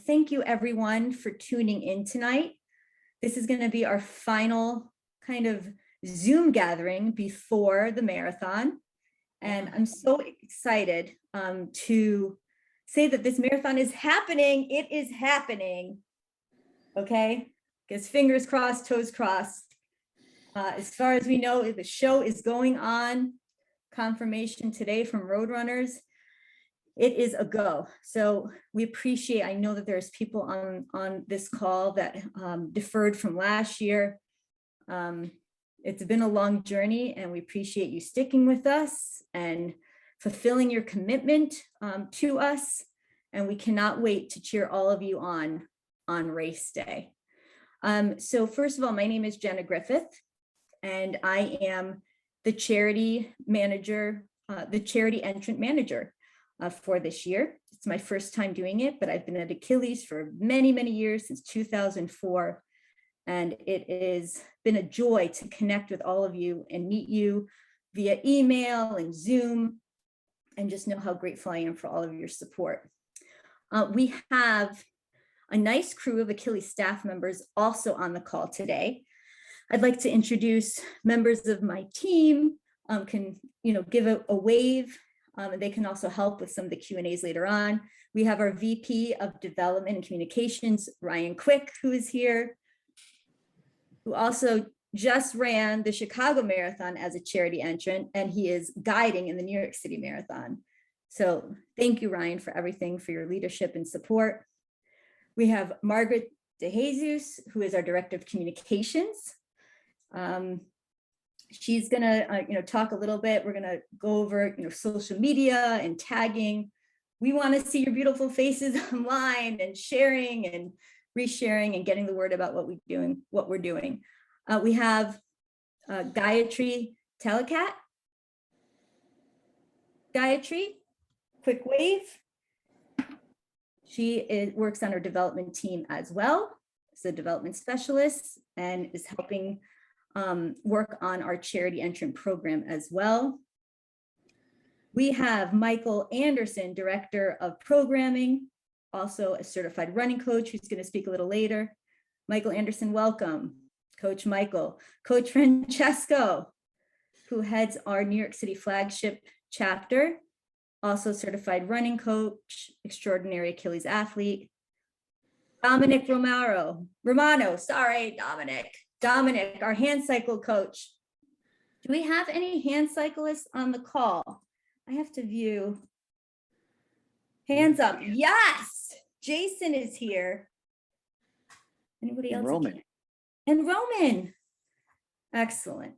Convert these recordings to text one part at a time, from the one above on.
Thank you everyone for tuning in tonight. This is going to be our final kind of Zoom gathering before the marathon. And I'm so excited to say that this marathon is happening. It is happening. Okay, because fingers crossed, toes crossed. As far as we know, the show is going on. Confirmation today from Roadrunners. It is a go. So we appreciate, I know that there's people on this call that deferred from last year. It's been a long journey and we appreciate you sticking with us and fulfilling your commitment to us. And we cannot wait to cheer all of you on race day. So first of all, my name is Jenna Griffith and I am the charity manager, the charity entrant manager for this year. It's my first time doing it, but I've been at Achilles for many, many years, since 2004. And it has been a joy to connect with all of you and meet you via email and Zoom, and just know how grateful I am for all of your support. We have a nice crew of Achilles staff members also on the call today. I'd like to introduce members of my team, can give a wave. They can also help with some of the Q&As later on. We have our VP of Development and Communications, Ryan Quick, who is here, who also just ran the Chicago Marathon as a charity entrant, and he is guiding in the New York City Marathon. So thank you, Ryan, for everything, for your leadership and support. We have Margaret DeJesus, who is our Director of Communications. She's gonna, talk a little bit. We're gonna go over, social media and tagging. We want to see your beautiful faces online and sharing and resharing and getting the word about what we're doing. We have Gayatri Telecat. Gayatri, quick wave. She works on our development team as well. She's a development specialist and is helping work on our charity entrant program as well. We have Michael Anderson, Director of Programming, also a certified running coach, who's going to speak a little later. Michael Anderson, welcome. Coach Michael. Coach Francesco, who heads our New York City flagship chapter, also certified running coach, extraordinary Achilles athlete. Dominic Romano, Dominic, our hand cycle coach. Do we have any hand cyclists on the call? I have to view. Hands up. Yes, Jason is here. Anybody else? Roman. And Roman. Excellent.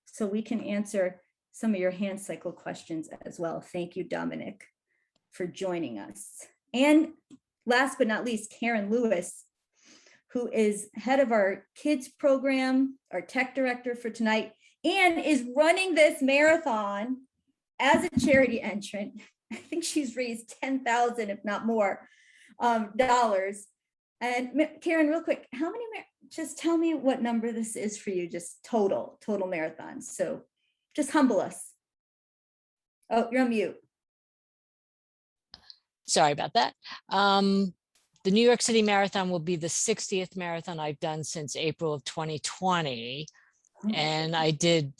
So we can answer some of your hand cycle questions as well. Thank you, Dominic, for joining us. And last but not least, Karen Lewis, who is head of our kids program, our tech director for tonight, and is running this marathon as a charity entrant. I think she's raised $10,000, if not more, dollars. And Karen, real quick, how many, just tell me what number this is for you, just total marathons. So just humble us. Oh, you're on mute. Sorry about that. The New York City Marathon will be the 60th marathon I've done since April of 2020. And I did,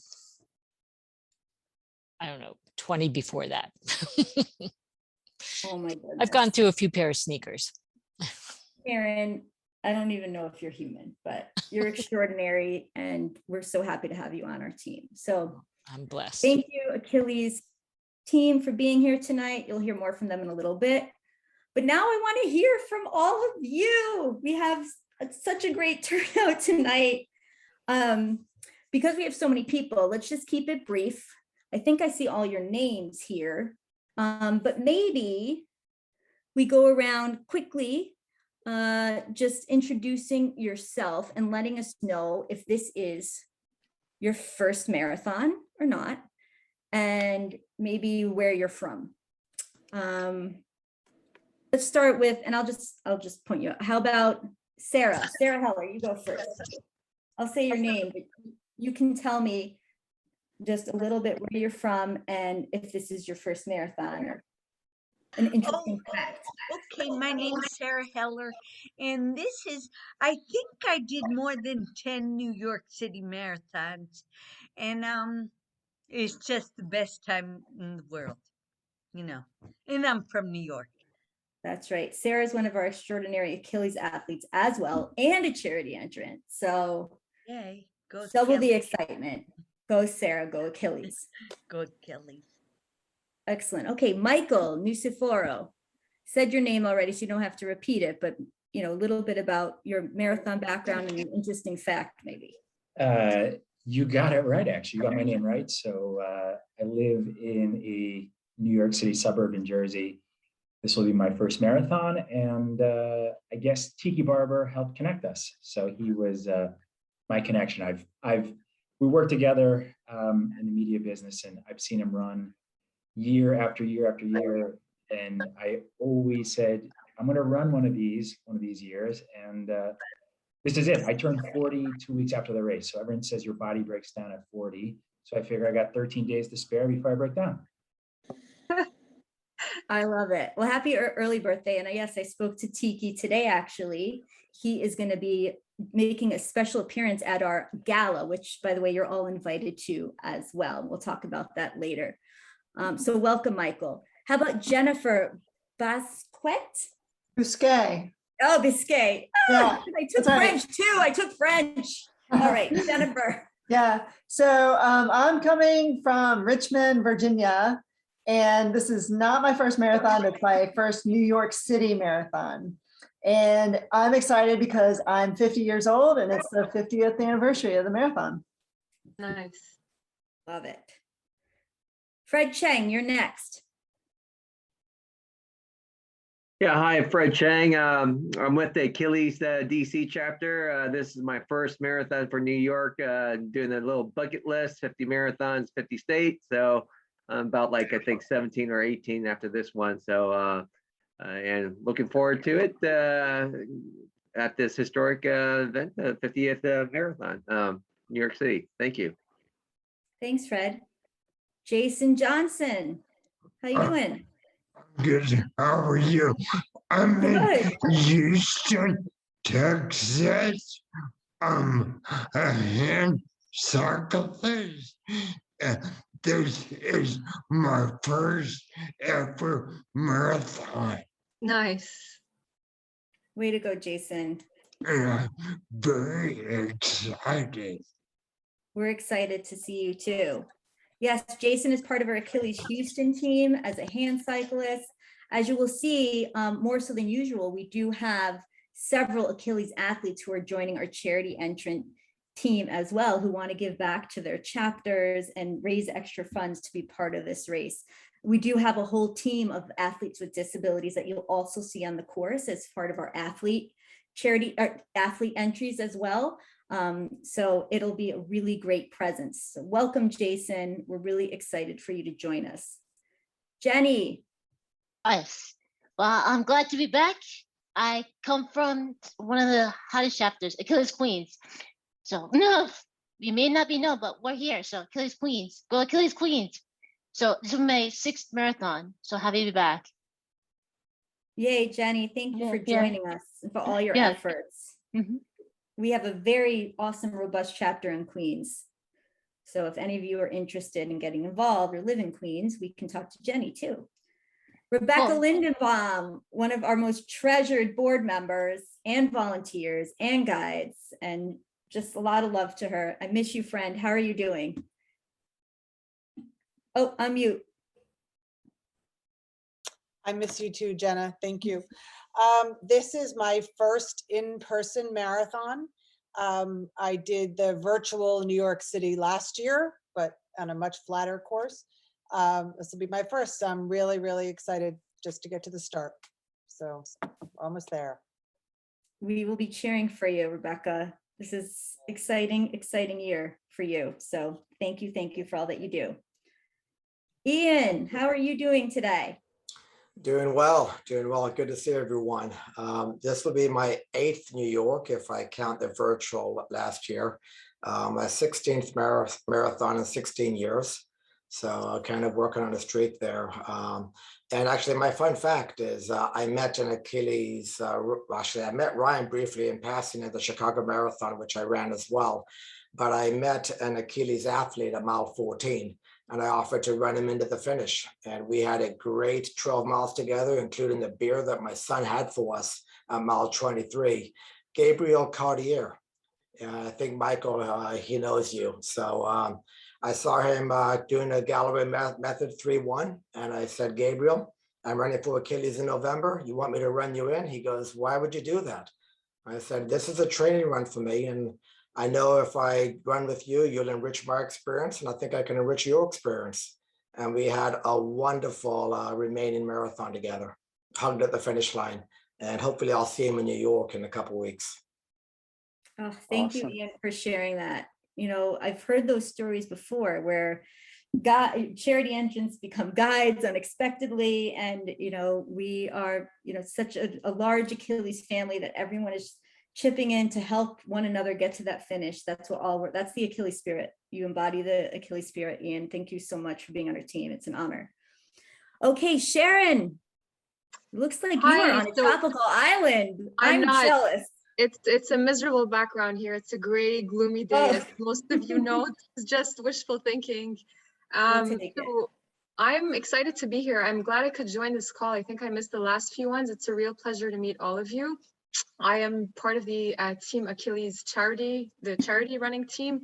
20 before that. Oh my goodness. I've gone through a few pair of sneakers. Karen, I don't even know if you're human, but you're extraordinary and we're so happy to have you on our team. So I'm blessed. Thank you, Achilles team, for being here tonight. You'll hear more from them in a little bit. But now I want to hear from all of you. We have such a great turnout tonight. Because we have so many people, let's just keep it brief. I think I see all your names here, but maybe we go around quickly, just introducing yourself and letting us know if this is your first marathon or not, and maybe where you're from. Let's start with, and I'll just point you out. How about Sarah? Sarah Heller, you go first. I'll say your name, but you can tell me just a little bit where you're from and if this is your first marathon. an Oh, interesting fact. okay. My name's Sarah Heller, and I think I did more than 10 New York City marathons, and it's just the best time in the world, you know. And I'm from New York. That's right. Sarah's one of our extraordinary Achilles athletes as well, and a charity entrant. So Yay. Go double the Kelly. excitement. Go Sarah, go Achilles. Go Kelly. Excellent. Okay, Michael Nuciforo. Said your name already, so you don't have to repeat it, but you know, a little bit about your marathon background and an interesting fact, maybe. You got it right, actually. You got my name right. So I live in a New York City suburb in Jersey. This will be my first marathon, and I guess Tiki Barber helped connect us. So he was my connection. We worked together in the media business, and I've seen him run year after year after year. And I always said, I'm going to run one of these years. And this is it. I turned 40 2 weeks after the race. So everyone says your body breaks down at 40. So I figure I got 13 days to spare before I break down. I love it. Well, happy early birthday. And yes, I spoke to Tiki today, actually. He is going to be making a special appearance at our gala, which, by the way, you're all invited to as well. We'll talk about that later. So welcome, Michael. How about Jennifer Basquet? Bousquet. Oh, Biscay. Oh, Yeah, I took that's right. French too. I took French. All right, Jennifer. Yeah. So I'm coming from Richmond, Virginia, and this is not my first marathon. It's my first New York City marathon. And I'm excited because I'm 50 years old and it's the 50th anniversary of the marathon. Nice. Love it. Fred Cheng, you're next. Yeah, hi, Fred Chang. I'm with the Achilles DC chapter. This is my first marathon for New York, doing a little bucket list, 50 marathons, 50 states. So I'm about like, I think 17 or 18 after this one. So, and looking forward to it at this historic event, the 50th marathon, New York City. Thank you. Thanks, Fred. Jason Johnson, how you doing? Good. How are you? I'm in Good. Houston, Texas. A hand cyclist. This is my first ever marathon. Nice. Way to go, Jason. And I'm very excited. We're excited to see you too. Yes, Jason is part of our Achilles Houston team as a hand cyclist. As you will see, more so than usual, we do have several Achilles athletes who are joining our charity entrant team as well, who want to give back to their chapters and raise extra funds to be part of this race. We do have a whole team of athletes with disabilities that you'll also see on the course as part of our athlete entries as well. So it'll be a really great presence. So welcome, Jason. We're really excited for you to join us. Jenny. Yes. Well, I'm glad to be back. I come from one of the hottest chapters, Achilles Queens. So no, you may not be known, but we're here. So Achilles Queens, go Achilles Queens. So this is my 6th marathon. So happy to be back. Yay, Jenny. Thank you for joining us and for all your efforts. Mm-hmm. We have a very awesome, robust chapter in Queens. So if any of you are interested in getting involved or live in Queens, we can talk to Jenny too. Rebecca Lindenbaum, one of our most treasured board members and volunteers and guides, and just a lot of love to her. I miss you, friend. How are you doing? Oh, unmute. I miss you too, Jenna. Thank you. This is my first in-person marathon. I did the virtual New York City last year, but on a much flatter course. This will be my first. So I'm really, really excited just to get to the start. So almost there. We will be cheering for you, Rebecca. This is exciting, exciting year for you. So thank you for all that you do. Ian, how are you doing today? Doing well. Good to see everyone. This will be my 8th New York if I count the virtual last year. My 16th marathon in 16 years. So kind of working on a streak there. And actually, my fun fact is I met an Achilles, actually, I met Ryan briefly in passing at the Chicago Marathon, which I ran as well. But I met an Achilles athlete at mile 14, and I offered to run him into the finish. And we had a great 12 miles together, including the beer that my son had for us at mile 23. Gabriel Cartier. I think Michael, he knows you. So I saw him doing a Galloway method 3-1. And I said, Gabriel, I'm running for Achilles in November. You want me to run you in? He goes, why would you do that? I said, this is a training run for me. And I know if I run with you, you'll enrich my experience. And I think I can enrich your experience. And we had a wonderful remaining marathon together, hugged at the finish line. And hopefully I'll see him in New York in a couple of weeks. Oh, thank you, Ian, for sharing that. You know, I've heard those stories before where charity entrants become guides unexpectedly. And, you know, we are, you know, such a large Achilles family that everyone is chipping in to help one another get to that finish. That's what that's the Achilles spirit. You embody the Achilles spirit, Ian. Thank you so much for being on our team. It's an honor. Okay, Sharon, looks like you are on a tropical island. I'm jealous. It's a miserable background here. It's a gray, gloomy day, as most of you know. It's just wishful thinking. So I'm excited to be here. I'm glad I could join this call. I think I missed the last few ones. It's a real pleasure to meet all of you. I am part of the Team Achilles charity, the charity running team.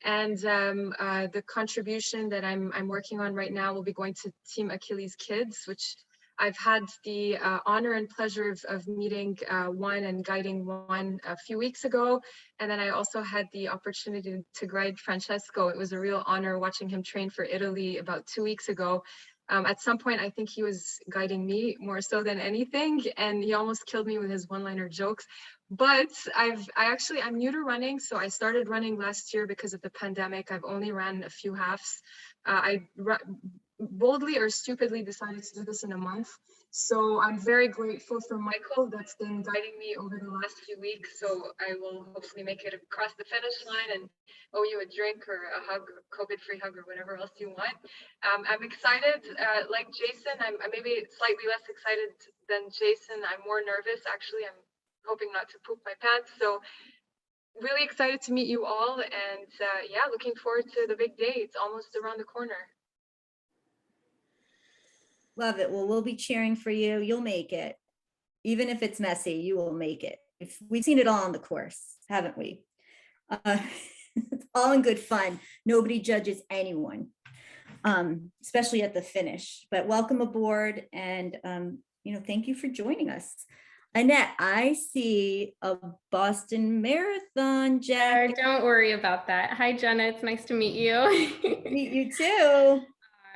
And the contribution that I'm working on right now will be going to Team Achilles Kids, which I've had the honor and pleasure of meeting one and guiding one a few weeks ago. And then I also had the opportunity to guide Francesco. It was a real honor watching him train for Italy about 2 weeks ago. At some point, I think he was guiding me more so than anything, and he almost killed me with his one-liner jokes. But I'm new to running, so I started running last year because of the pandemic. I've only ran a few halves. I boldly or stupidly decided to do this in a month. So I'm very grateful for Michael that's been guiding me over the last few weeks. So I will hopefully make it across the finish line and owe you a drink or a hug, or COVID-free hug, or whatever else you want. I'm excited, like Jason. I'm maybe slightly less excited than Jason. I'm more nervous, actually. I'm hoping not to poop my pants. So really excited to meet you all, and yeah, looking forward to the big day. It's almost around the corner. Love it. Well, we'll be cheering for you. You'll make it. Even if it's messy, you will make it. We've seen it all on the course, haven't we? It's all in good fun. Nobody judges anyone, especially at the finish. But welcome aboard, and you know, thank you for joining us. Annette, I see a Boston Marathon jacket. Don't worry about that. Hi, Jenna. It's nice to meet you. Meet you too.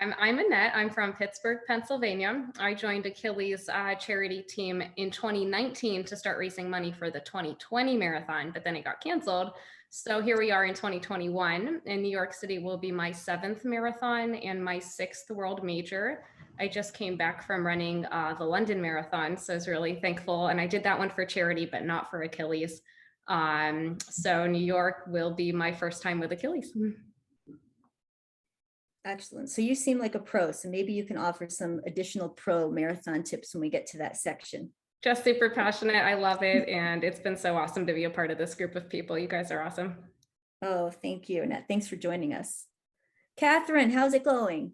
I'm Annette. I'm from Pittsburgh, Pennsylvania. I joined Achilles charity team in 2019 to start raising money for the 2020 marathon, but then it got canceled. So here we are in 2021. In New York City will be my 7th marathon and my 6th world major. I just came back from running the London Marathon, so I was really thankful. And I did that one for charity, but not for Achilles. So New York will be my first time with Achilles. Excellent. So you seem like a pro, so maybe you can offer some additional pro marathon tips when we get to that section. Just super passionate. I love it. And it's been so awesome to be a part of this group of people. You guys are awesome. Oh, thank you, Annette. Thanks for joining us. Catherine, how's it going?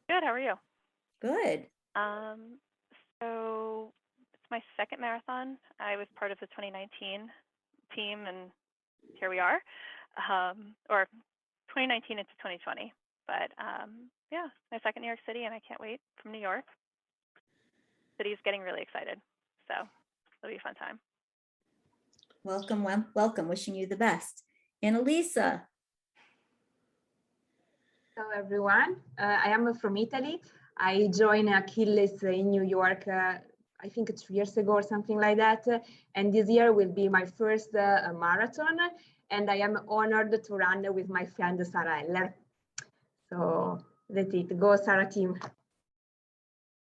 Good. How are you? Good. So it's my 2nd marathon. I was part of the 2019 team, and here we are. Or 2019 into 2020. But yeah, my 2nd New York City, and I can't wait from New York. City's getting really excited, so it'll be a fun time. Welcome, welcome. Wishing you the best. Annalisa. Hello, everyone. I am from Italy. I joined Achilles in New York, I think 3 years ago or something like that. And this year will be my first marathon. And I am honored to run with my friend, Sarah Heller. So that's it. Go, Sarah team.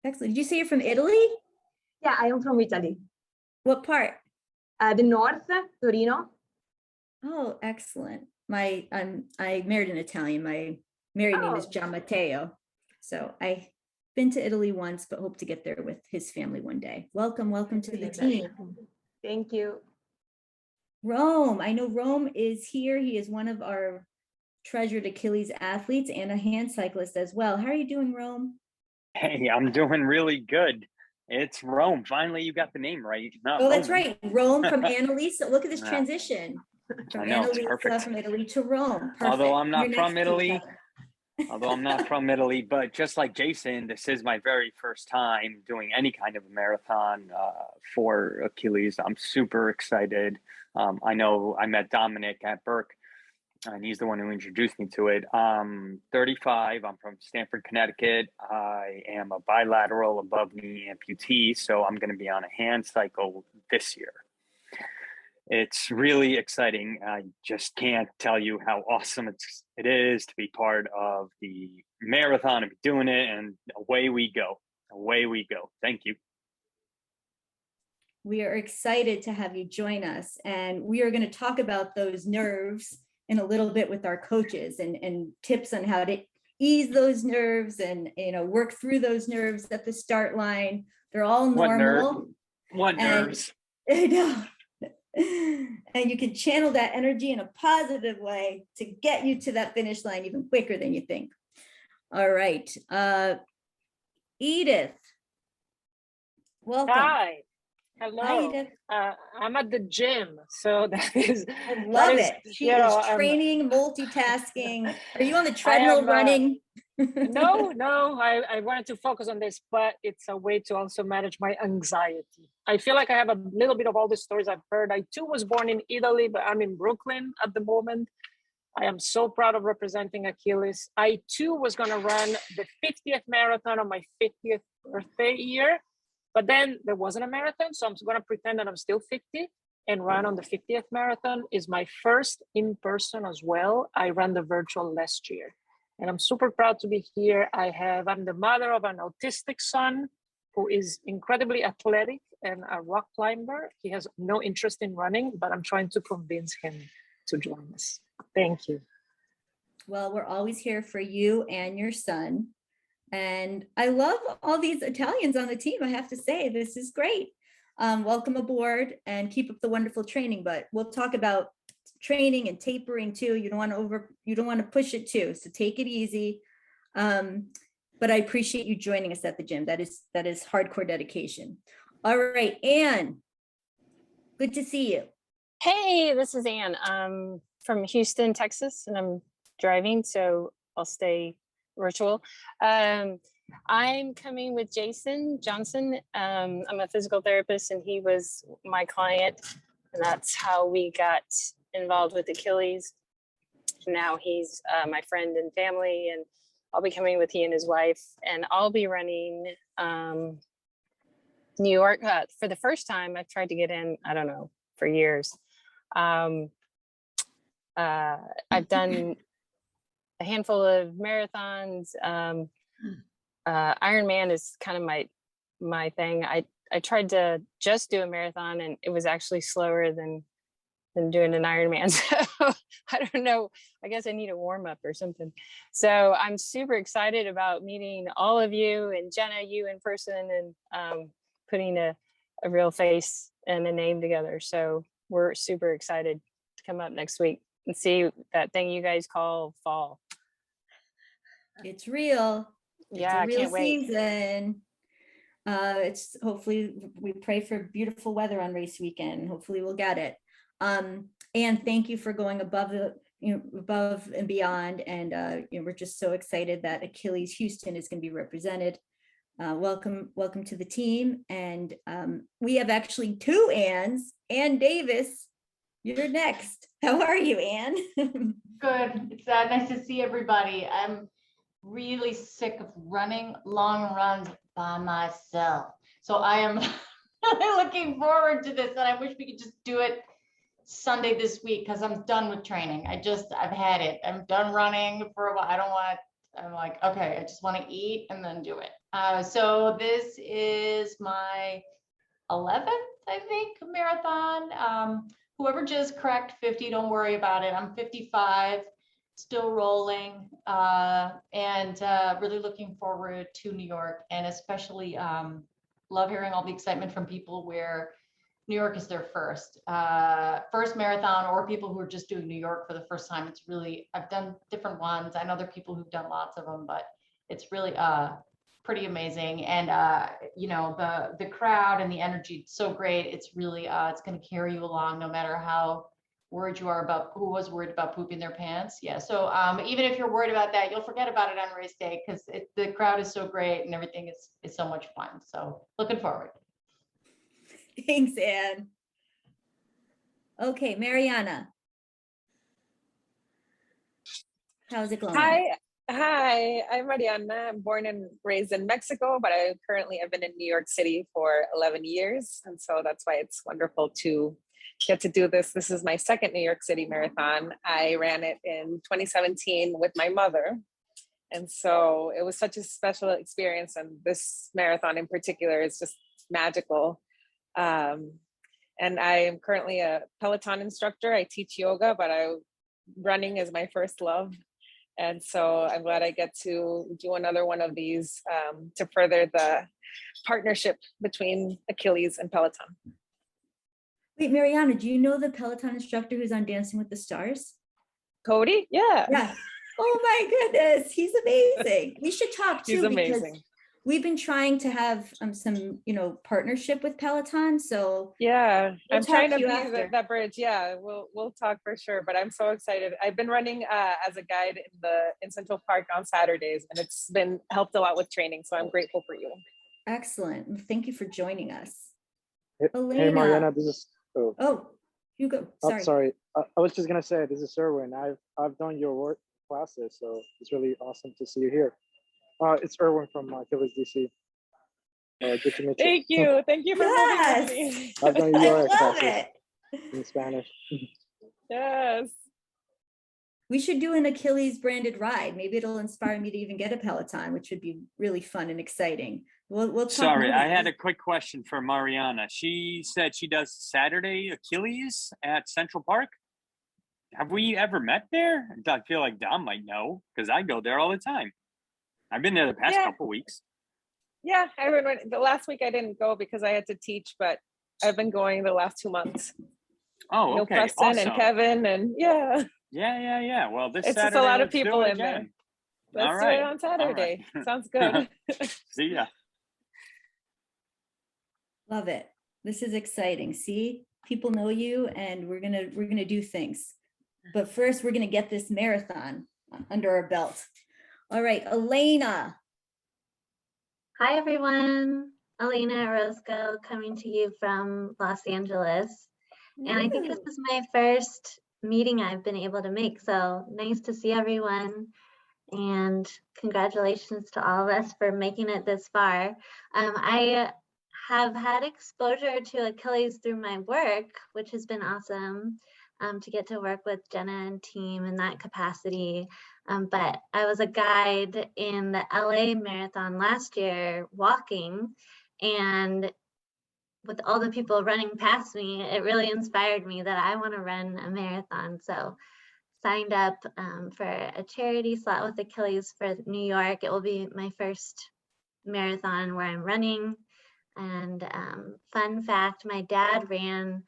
Excellent. Did you say you're from Italy? Yeah, I am from Italy. What part? The north, Torino. Oh, excellent. I married an Italian. My married name is Gian Matteo. So I've been to Italy once, but hope to get there with his family one day. Welcome to the team. Thank you. Rome, I know Rome is here. He is one of our treasured Achilles athletes and a hand cyclist as well. How are you doing, Rome? Hey, I'm doing really good. It's Rome. Finally, you got the name right. Not Oh, that's Roman. right. Rome from Annalisa. Look at this Yeah. transition. From I know, it's Annalisa perfect. from Italy to Rome. Perfect. Although I'm not You're from next to each Italy, but just like Jason, this is my very first time doing any kind of a marathon for Achilles. I'm super excited. I know I met Dominic at Burke, and he's the one who introduced me to it. 35, I'm from Stamford, Connecticut. I am a bilateral above knee amputee, so I'm going to be on a hand cycle this year. It's really exciting. I just can't tell you how awesome it is to be part of the marathon and be doing it, and away we go. Away we go. Thank you. We are excited to have you join us, and we are going to talk about those nerves in a little bit with our coaches and tips on how to ease those nerves and work through those nerves at the start line. They're all normal. What nerves? I know. And you can channel that energy in a positive way to get you to that finish line even quicker than you think. All right. Edith. Welcome. Hi. Hello. Hi, Edith. I'm at the gym, so that is. I love it. She is training, multitasking. Are you on the treadmill running? No. I wanted to focus on this, but it's a way to also manage my anxiety. I feel like I have a little bit of all the stories I've heard. I too was born in Italy, but I'm in Brooklyn at the moment. I am so proud of representing Achilles. I too was going to run the 50th marathon on my 50th birthday year, but then there wasn't a marathon. So I'm going to pretend that I'm still 50 and run on the 50th marathon. Is my first in person as well. I ran the virtual last year. And I'm super proud to be here. I'm the mother of an autistic son who is incredibly athletic and a rock climber. He has no interest in running, but I'm trying to convince him to join us. Thank you. Well, we're always here for you and your son. And I love all these Italians on the team. I have to say, this is great. Welcome aboard and keep up the wonderful training, but we'll talk about training and tapering too. You don't want to push it too. So take it easy. But I appreciate you joining us at the gym. That is hardcore dedication. All right, Anne, good to see you. Hey, this is Anne. I'm from Houston, Texas, and I'm driving, so I'll stay virtual. I'm coming with Jason Johnson. I'm a physical therapist, and he was my client, and that's how we got involved with Achilles. Now he's my friend and family, and I'll be coming with he and his wife, and I'll be running New York for the first time. I've tried to get in, I don't know, for years. I've done a handful of marathons. Ironman is kind of my thing. I tried to just do a marathon, and it was actually slower than doing an Ironman. So I don't know, I guess I need a warm up or something. So I'm super excited about meeting all of you and Jenna, you in person, and putting a real face and a name together. So we're super excited to come up next week and see that thing you guys call fall. It's real. Yeah, it's a real I can't wait. Season. It's hopefully we pray for beautiful weather on race weekend. Hopefully we'll get it. And thank you for going above and beyond. And we're just so excited that Achilles Houston is going to be represented. Welcome to the team. And we have actually two Anns. Ann Davis, you're next. How are you, Ann? Good. It's nice to see everybody. I'm really sick of running long runs by myself. So I am really looking forward to this, and I wish we could just do it Sunday this week, because I'm done with training. I've had it. I'm done running for a while. I'm like, okay, I just want to eat and then do it. So this is my 11th, I think, marathon. whoever just cracked 50, don't worry about it. I'm 55, still rolling, and really looking forward to New York, and especially love hearing all the excitement from people where New York is their first marathon, or people who are just doing New York for the first time. It's really, I've done different ones. I know there are people who've done lots of them, but it's really pretty amazing. And you know, the crowd and the energy, so great. It's really, it's going to carry you along no matter how worried you are about who was worried about pooping their pants. Yeah. So even if you're worried about that, you'll forget about it on race day, because the crowd is so great and everything is so much fun. So looking forward. Thanks, Anne. Okay, Mariana. How's it going? Hi, I'm Mariana. I'm born and raised in Mexico, but I currently have been in New York City for 11 years. And so that's why it's wonderful to get to do this. This is my second New York City Marathon. I ran it in 2017 with my mother. And so it was such a special experience. And this marathon in particular is just magical. And I am currently a Peloton instructor. I teach yoga, but running is my first love. And so I'm glad I get to do another one of these to further the partnership between Achilles and Peloton. Wait, Mariana, do you know the Peloton instructor who's on Dancing with the Stars? Cody? Yeah. Yeah. Oh my goodness, he's amazing. We should talk too. He's amazing. Because we've been trying to have some, partnership with Peloton. So yeah, we'll I'm trying to be after. that bridge. Yeah, we'll talk for sure. But I'm so excited. I've been running as a guide in Central Park on Saturdays, and it's been helped a lot with training. So I'm grateful for you. Excellent. Thank you for joining us. Hey, Elena. hey Mariana, this is. Oh, you go. Sorry. Sorry. I was just gonna say this is Erwin. I've done your work classes, so it's really awesome to see you here. It's Erwin from Achilles DC. Good to meet you. Thank you for moving with me. I've done your classes it. in Spanish. Yes. We should do an Achilles branded ride. Maybe it'll inspire me to even get a Peloton, which would be really fun and exciting. We'll talk Sorry, more. I had a quick question for Mariana. She said she does Saturday Achilles at Central Park. Have we ever met there? I feel like Dom might know, because I go there all the time. I've been there the past couple weeks. Yeah, the last week I didn't go because I had to teach, but I've been going the last 2 months. Oh, okay. Preston Awesome. and Kevin and yeah. Yeah. Well, this it's Saturday, just a lot of let's do people it in there. again. Let's All do right. it on Saturday. All right. Sounds good. See ya. Love it. This is exciting. See, people know you, and we're gonna do things. But first, we're gonna get this marathon under our belt. All right, Elena. Hi, everyone. Elena Orozco coming to you from Los Angeles. And I think this is my first meeting I've been able to make. So nice to see everyone. And congratulations to all of us for making it this far. I have had exposure to Achilles through my work, which has been awesome to get to work with Jenna and team in that capacity. But I was a guide in the LA Marathon last year walking, and with all the people running past me, it really inspired me that I want to run a marathon. So signed up for a charity slot with Achilles for New York. It will be my first marathon where I'm running. And fun fact, my dad ran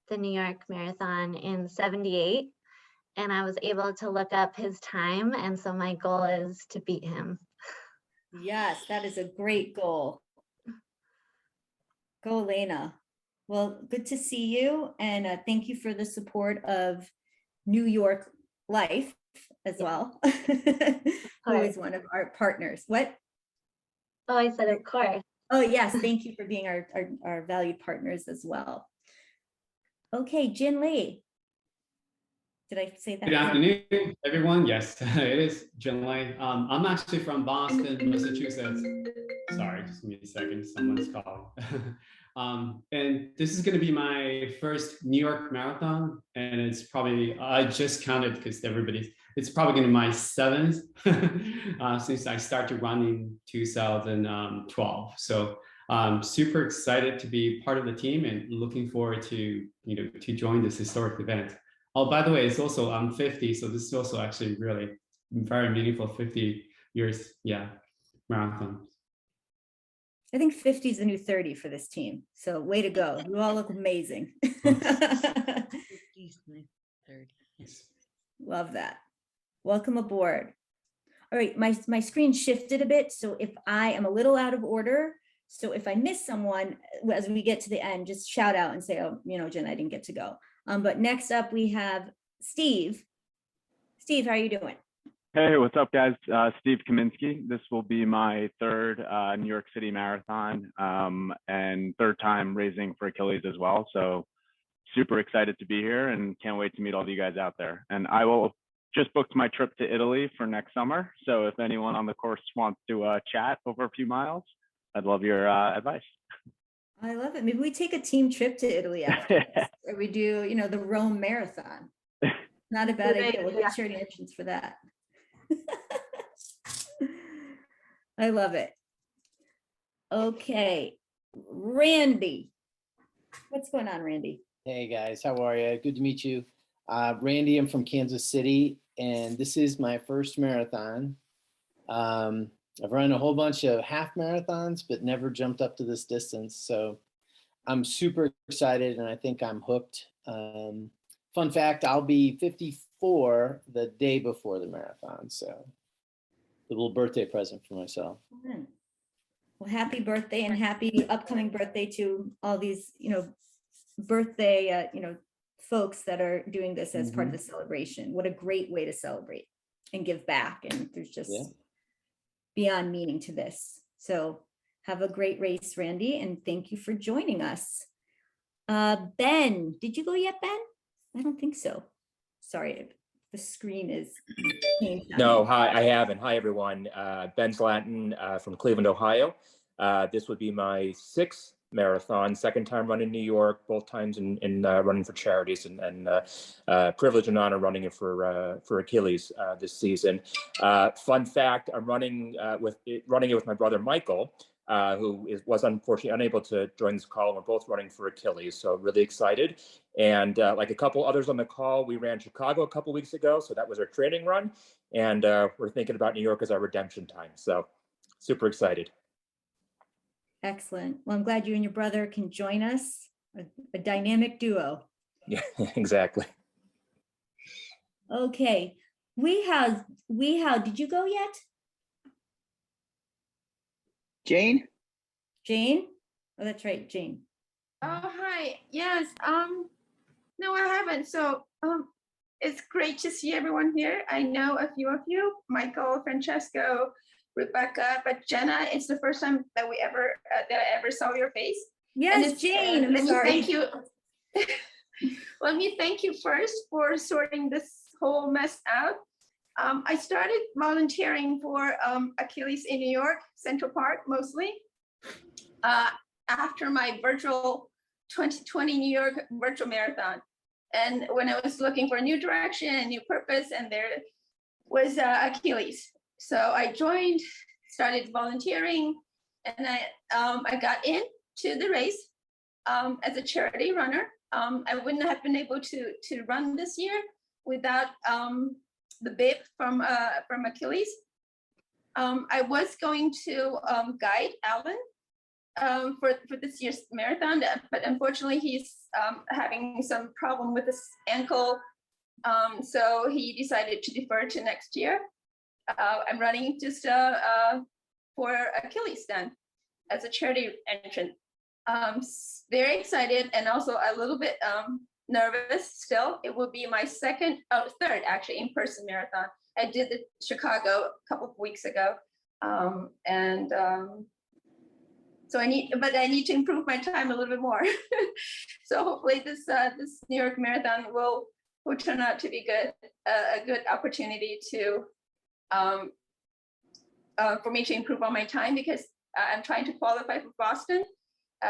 the New York Marathon in '78, and I was able to look up his time. And so my goal is to beat him. Yes, that is a great goal. Go, Elena. Well, good to see you. And thank you for the support of New York Life as well, who is one of our partners. What? Oh, I said, of course. Oh, yes. Thank you for being our valued partners as well. Okay, Jin Lee. Did I say that? Good afternoon, everyone. Yes, it is Jin Lee. I'm actually from Boston, Massachusetts. Sorry, just give me a second. Someone's calling. And this is going to be my first New York Marathon, and it's probably, I just counted because it's probably going to be my 7th since I started running in 2012. So Super excited to be part of the team and looking forward to, to join this historic event. Oh, by the way, it's also, I'm 50, so this is also actually really very meaningful 50 years, marathon. I think 50 is the new 30 for this team. So way to go. You all look amazing. Love that. Welcome aboard. All right, my screen shifted a bit. So if I am a little out of order, so if I miss someone as we get to the end, just shout out and say, oh, Jen, I didn't get to go. But next up we have Steve. Steve, how are you doing? Hey, what's up, guys? Steve Kaminski. This will be my third New York City Marathon and third time raising for Achilles as well. So super excited to be here and can't wait to meet all of you guys out there. And I will just booked my trip to Italy for next summer. So if anyone on the course wants to chat over a few miles, I'd love your advice. I love it. Maybe we take a team trip to Italy after this, or we do, the Rome Marathon. Not a bad idea. We'll get charity entrants for that. I love it. Okay, Randy. What's going on, Randy? Hey guys, how are you? Good to meet you. Randy, I'm from Kansas City, and this is my first marathon. I've run a whole bunch of half marathons, but never jumped up to this distance. So I'm super excited, and I think I'm hooked. Fun fact, I'll be 54 the day before the marathon. So a little birthday present for myself. Well, happy birthday and happy upcoming birthday to all these, birthday, folks that are doing this as part of the celebration. What a great way to celebrate and give back. And there's just beyond meaning to this. So have a great race, Randy, and thank you for joining us. Ben, did you go yet, Ben? I don't think so. Sorry, the screen is changed. No, hi, I haven't. Hi, everyone. Ben Slatton from Cleveland, Ohio. This would be my 6th marathon, second time running New York, both times in running for charities, and privilege and honor running it for Achilles this season. Fun fact: I'm running it with my brother Michael, who was unfortunately unable to join this call. We're both running for Achilles, so really excited. And like a couple others on the call, we ran Chicago a couple weeks ago, so that was our training run, and we're thinking about New York as our redemption time. So super excited. Excellent. Well, I'm glad you and your brother can join us, a dynamic duo. Yeah, exactly. Okay, did you go yet? Jane? Jane? Oh, that's right, Jane. Oh, hi. Yes. No, I haven't. So it's great to see everyone here. I know a few of you, Michael, Francesco, Rebecca, but Jenna, it's the first time that I ever saw your face. Yes, Jane. I'm let sorry. me thank you. Let me thank you first for sorting this whole mess out. I started volunteering for Achilles in New York, Central Park mostly, after my virtual 2020 New York virtual marathon. And when I was looking for a new direction, a new purpose, and there was Achilles. So I joined, started volunteering, and I got into the race as a charity runner. I wouldn't have been able to run this year without the bib from Achilles. I was going to guide Alan for this year's marathon, but unfortunately he's having some problem with his ankle, so he decided to defer to next year. I'm running just for Achilles then as a charity entrant. Very excited and also a little bit nervous still. It will be my third actually in-person marathon. I did the Chicago a couple of weeks ago. So I need to improve my time a little bit more. So hopefully this New York Marathon will turn out to be a good opportunity to for me to improve on my time, because I'm trying to qualify for Boston,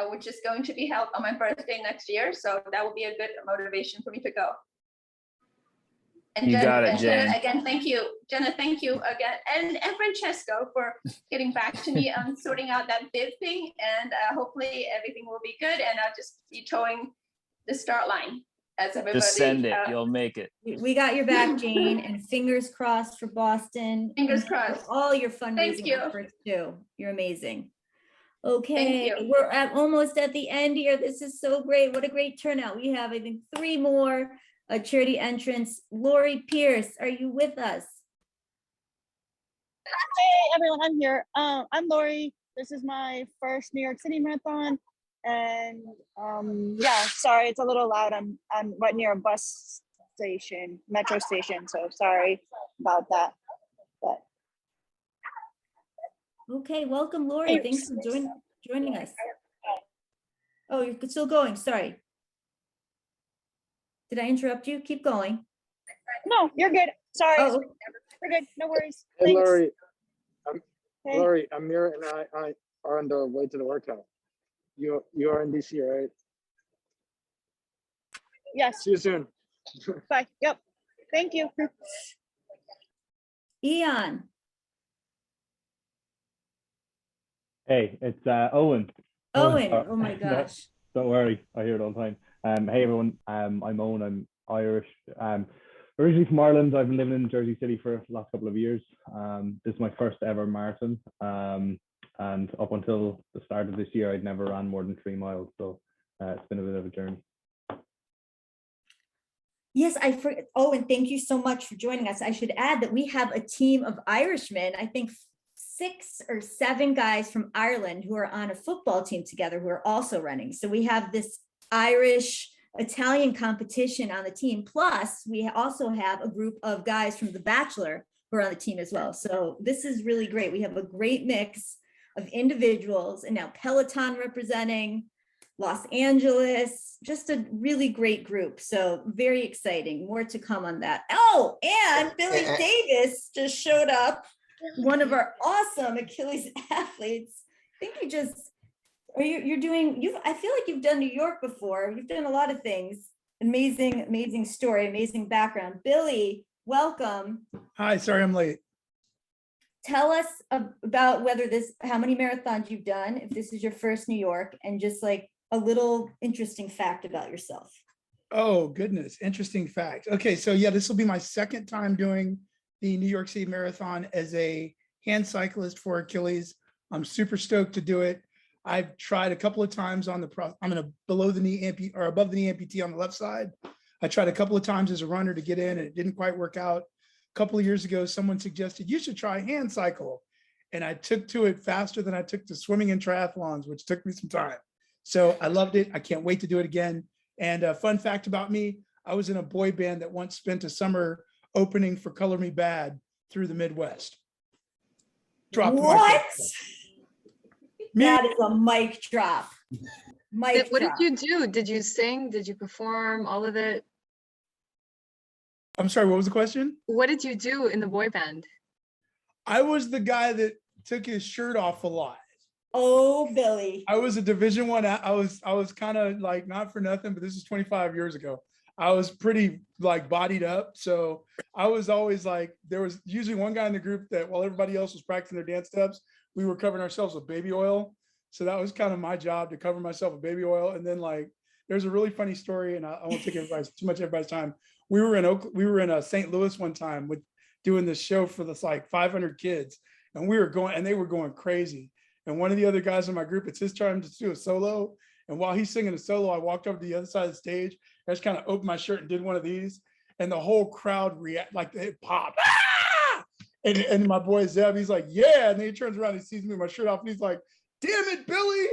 which is going to be held on my birthday next year. So that will be a good motivation for me to go. And You got it, Jenna, Jen. again, thank you. Jenna, thank you again. And Francesco for getting back to me on sorting out that bib thing. And hopefully everything will be good. And I'll just be towing the start line as everybody. Just send it. You'll make it. We got your back, Jane, and fingers crossed for Boston. Fingers and crossed. for all your Thank fundraising you. efforts too. You're amazing. Thank Okay, you. we're almost at the end here. This is so great. What a great turnout. We have, I think, 3 more charity entrants. Lori Pierce, are you with us? Hey everyone, I'm here. I'm Lori. This is my first New York City Marathon. And yeah, sorry, it's a little loud. I'm right near a bus station, metro station. So sorry about that. But Okay, welcome, Lori. Thanks for joining us. Oh, you're still going. Sorry. Did I interrupt you? Keep going. no, you're good. Sorry. Oh. We're good. No worries. Hey, Thanks. Lori. Hey. Lori, Amir and I are on the way to the workout. You are in DC, right? Yes. See you soon. Bye. Yep. Thank you. Ian. Hey, it's Owen. Owen, oh my gosh. Don't worry, I hear it all the time. Hey everyone, I'm Owen, I'm Irish. Originally from Ireland. I've been living in Jersey City for the last couple of years. This is my first ever marathon. And up until the start of this year, I'd never ran more than 3 miles. So it's been a bit of a journey. Yes, oh, and thank you so much for joining us. I should add that we have a team of Irishmen, I think 6 or 7 guys from Ireland who are on a football team together who are also running. So we have this Irish Italian competition on the team. Plus, we also have a group of guys from The Bachelor who are on the team as well. So this is really great. We have a great mix of individuals, and now Peloton representing Los Angeles, just a really great group. So very exciting. More to come on that. Oh, and Billy Davis just showed up, one of our awesome Achilles athletes. I think you just, or you're doing, I feel like you've done New York before. You've done a lot of things. Amazing, amazing story, amazing background. Billy, welcome. Hi, sorry I'm late. Tell us about how many marathons you've done, if this is your first New York, and just like a little interesting fact about yourself. Oh, goodness. Interesting fact. Okay, so yeah, this will be my second time doing the New York City Marathon as a hand cyclist for Achilles. I'm super stoked to do it. I've tried a couple of times on I'm in a below the knee or above the knee amputee on the left side. I tried a couple of times as a runner to get in, and it didn't quite work out. A couple of years ago, someone suggested you should try hand cycle. And I took to it faster than I took to swimming and triathlons, which took me some time. So I loved it. I can't wait to do it again. And a fun fact about me, I was in a boy band that once spent a summer opening for Color Me Bad through the Midwest. What? That is a mic drop. What did you do? Did you sing? Did you perform? All of it? I'm sorry, what was the question? What did you do in the boy band? I was the guy that took his shirt off a lot. Oh, Billy. I was a Division I. I was kind of like, not for nothing, but this is 25 years ago. I was pretty like bodied up. So I was always like, there was usually one guy in the group that while everybody else was practicing their dance steps, we were covering ourselves with baby oil. So that was kind of my job, to cover myself with baby oil. And then like, there's a really funny story, and I won't take too much of everybody's time. We were in St. Louis one time with doing this show for this like 500 kids, and they were going crazy. And one of the other guys in my group, it's his turn to do a solo. And while he's singing a solo, I walked over to the other side of the stage. I just kind of opened my shirt and did one of these, and the whole crowd like it popped. Ah! And my boy Zeb, he's like, yeah. And then he turns around, he sees me with my shirt off, and he's like, damn it, Billy,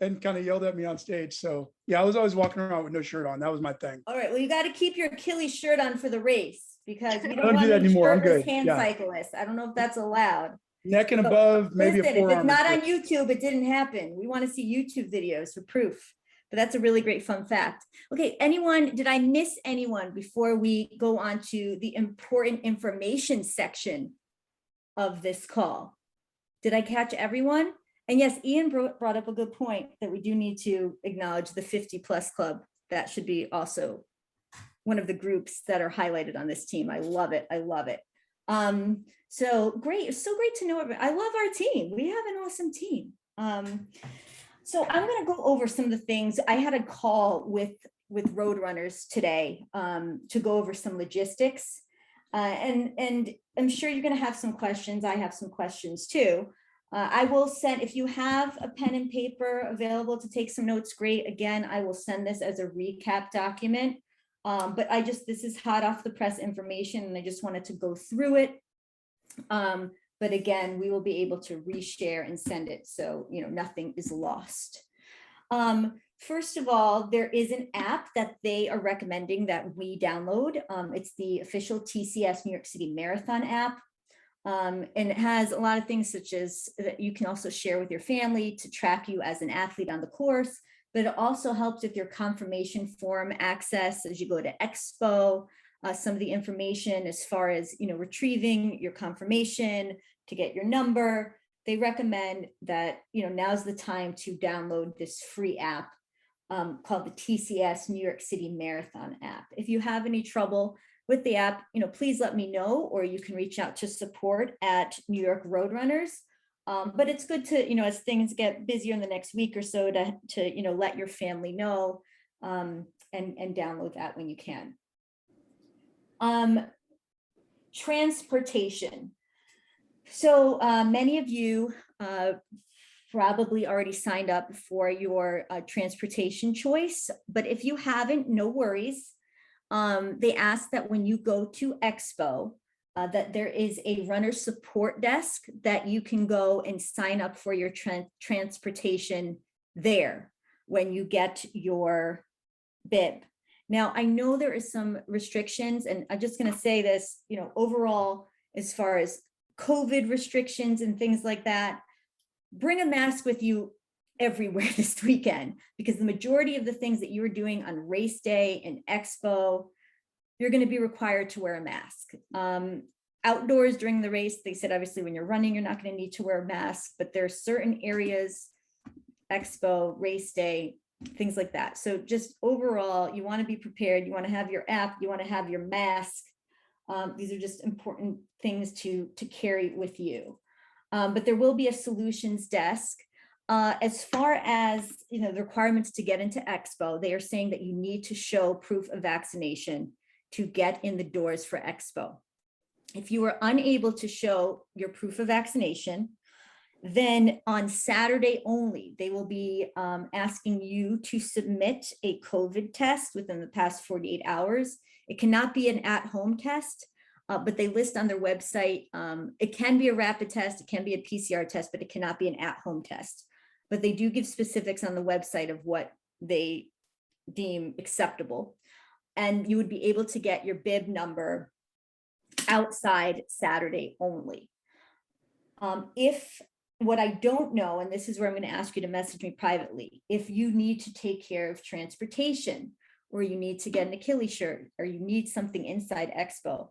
and kind of yelled at me on stage. So yeah, I was always walking around with no shirt on. That was my thing. All right, well, you got to keep your Achilles shirt on for the race, because we I don't don't want do that any anymore. I'm shirtless good. hand Yeah. cyclists. I don't know if that's allowed. Neck and But above, maybe listen, a forearm. if it's not on YouTube, it didn't happen. We want to see YouTube videos for proof. But that's a really great fun fact. Okay, did I miss anyone before we go on to the important information section of this call? Did I catch everyone? And yes, Ian brought up a good point that we do need to acknowledge the 50+ club. That should be also one of the groups that are highlighted on this team. I love it. I love it. So great. It's so great to know. I love our team. We have an awesome team. So I'm going to go over some of the things. I had a call with road runners today to go over some logistics. And I'm sure you're going to have some questions. I have some questions too. I will send, if you have a pen and paper available to take some notes, great. Again, I will send this as a recap document. But this is hot off the press information, and I just wanted to go through it. But again, we will be able to reshare and send it, so nothing is lost. First of all, there is an app that they are recommending that we download. It's the official TCS New York City Marathon app. And it has a lot of things such as that you can also share with your family to track you as an athlete on the course, but it also helps with your confirmation form access as you go to Expo, some of the information as far as, retrieving your confirmation to get your number. They recommend that, now's the time to download this free app called the TCS New York City Marathon app. If you have any trouble with the app, please let me know, or you can reach out to support at New York Roadrunners. But it's good to, as things get busier in the next week or so to let your family know and download that when you can. Transportation. So many of you probably already signed up for your transportation choice, but if you haven't, no worries. They ask that when you go to Expo, that there is a runner support desk that you can go and sign up for your transportation there when you get your bib. Now, I know there is some restrictions, and I'm just going to say this, overall, as far as COVID restrictions and things like that, bring a mask with you everywhere this weekend, because the majority of the things that you are doing on race day and Expo, you're going to be required to wear a mask. Outdoors during the race, they said, obviously, when you're running, you're not going to need to wear a mask, but there are certain areas, Expo, race day, things like that. So just overall, you want to be prepared. You want to have your app, you want to have your mask. These are just important things to carry with you. But there will be a solutions desk. As far as the requirements to get into Expo, they are saying that you need to show proof of vaccination to get in the doors for Expo. If you are unable to show your proof of vaccination, then on Saturday only, they will be asking you to submit a COVID test within the past 48 hours. It cannot be an at-home test, but they list on their website, it can be a rapid test, it can be a PCR test, but it cannot be an at-home test. But they do give specifics on the website of what they deem acceptable. And you would be able to get your bib number outside Saturday only. If what I don't know, and this is where I'm going to ask you to message me privately, if you need to take care of transportation, or you need to get an Achilles shirt, or you need something inside Expo,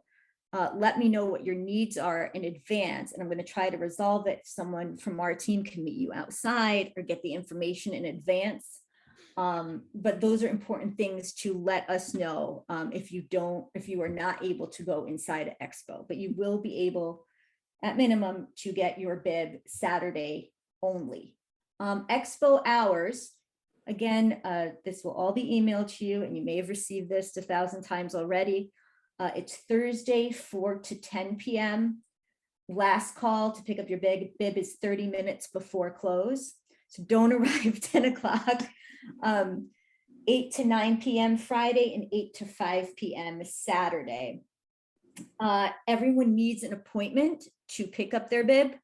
let me know what your needs are in advance, and I'm going to try to resolve it. Someone from our team can meet you outside or get the information in advance. But those are important things to let us know if you are not able to go inside Expo, but you will be able at minimum to get your bib Saturday only. Expo hours, again, this will all be emailed to you, and you may have received this 1,000 times already. It's Thursday, 4 to 10 p.m. Last call to pick up your bib is 30 minutes before close. So don't arrive 10 o'clock. 8 to 9 p.m. Friday and 8 to 5 p.m. Saturday. Everyone needs an appointment to pick up their bib,